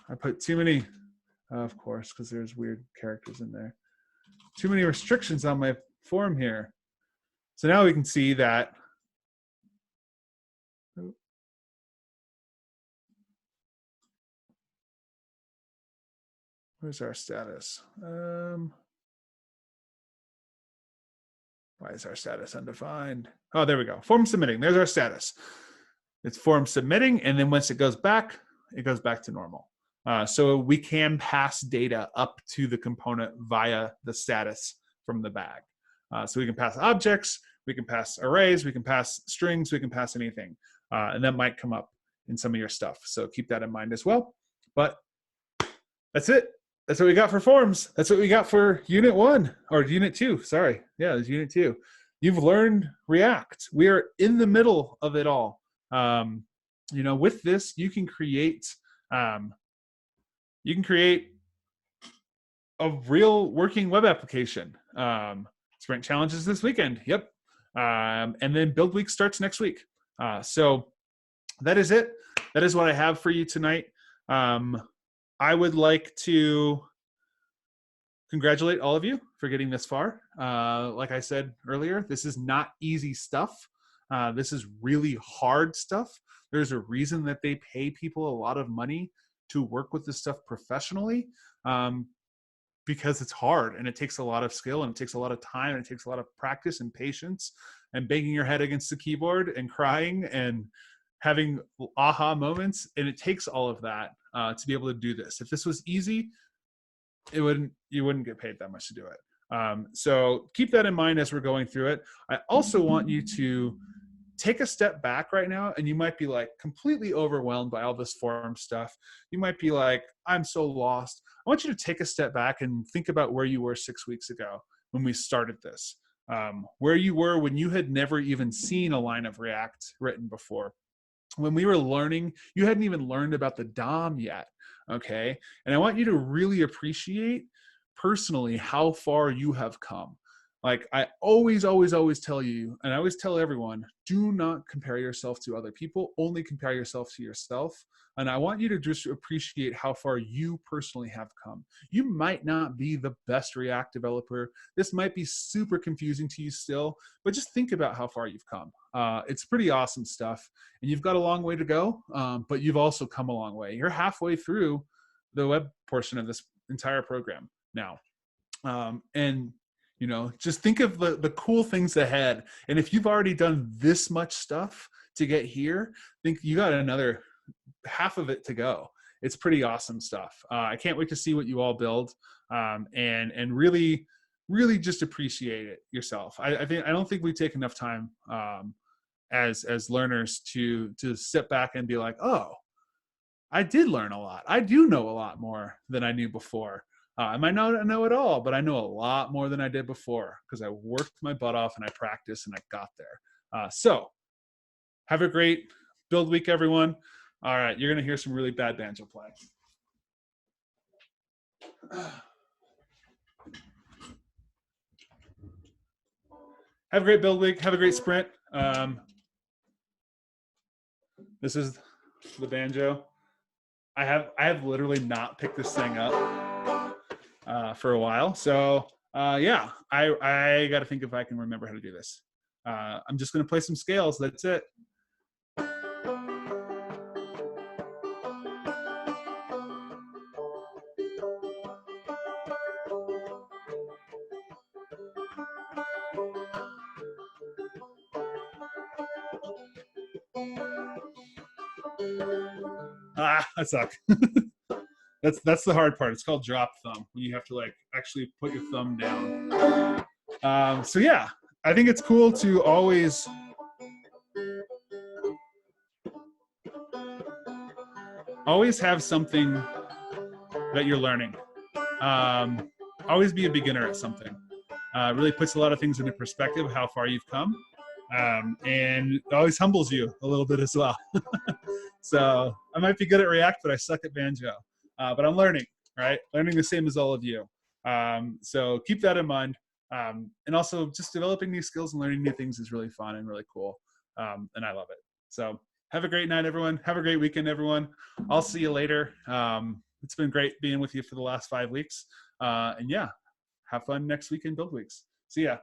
I put too many, of course, because there's weird characters in there. Too many restrictions on my form here. So now we can see that. Where's our status? Why is our status undefined? Oh, there we go. Form submitting. There's our status. It's form submitting, and then once it goes back to normal. So we can pass data up to the component via the status from the bag. So we can pass objects, we can pass arrays, we can pass strings, we can pass anything. And that might come up in some of your stuff. So keep that in mind as well. But that's it. That's what we got for forms. That's what we got for unit 1 or unit 2. Sorry. Yeah, it's unit 2. You've learned React. We are in the middle of it all. With this, you can create a real working web application. Sprint challenges this weekend. Yep. And then build week starts next week. So that is it. That is what I have for you tonight. I would like to congratulate all of you for getting this far. Like I said earlier, this is not easy stuff. This is really hard stuff. There's a reason that they pay people a lot of money to work with this stuff professionally, because it's hard and it takes a lot of skill and it takes a lot of time and it takes a lot of practice and patience and banging your head against the keyboard and crying and having aha moments. And it takes all of that to be able to do this. If this was easy, you wouldn't get paid that much to do it. So keep that in mind as we're going through it. I also want you to take a step back right now, and you might be like completely overwhelmed by all this form stuff. You might be like, I'm so lost. I want you to take a step back and think about where you were 6 weeks ago when we started this, where you were when you had never even seen a line of React written before. When we were learning, you hadn't even learned about the DOM yet, okay? And I want you to really appreciate personally how far you have come. Like I always tell you, and I always tell everyone, do not compare yourself to other people, only compare yourself to yourself. And I want you to just appreciate how far you personally have come. You might not be the best React developer. This might be super confusing to you still, but just think about how far you've come. It's pretty awesome stuff. And you've got a long way to go, but you've also come a long way. You're halfway through the web portion of this entire program now. And just think of the cool things ahead. And if you've already done this much stuff to get here, think you got another half of it to go. It's pretty awesome stuff. I can't wait to see what you all build, and really just appreciate it yourself. I don't think we take enough time as learners to step back and be like, oh, I did learn a lot. I do know a lot more than I knew before. I might not know it all, but I know a lot more than I did before because I worked my butt off and I practiced and I got there. So have a great build week, everyone. All right, you're going to hear some really bad banjo playing. Have a great build week. Have a great sprint. This is the banjo. I have literally not picked this thing up for a while. So yeah, I got to think if I can remember how to do this. I'm just going to play some scales. That's it. I suck. That's the hard part. It's called drop thumb, when you have to like actually put your thumb down. So yeah, I think it's cool to always have something that you're learning. Always be a beginner at something. Really puts a lot of things into perspective, how far you've come. And it always humbles you a little bit as well. So I might be good at React, but I suck at banjo. But I'm learning, right? Learning the same as all of you. So keep that in mind. And also just developing new skills and learning new things is really fun and really cool. And I love it. So have a great night, everyone. Have a great weekend, everyone. I'll see you later. It's been great being with you for the last 5 weeks. And yeah, have fun next weekend build weeks. See ya.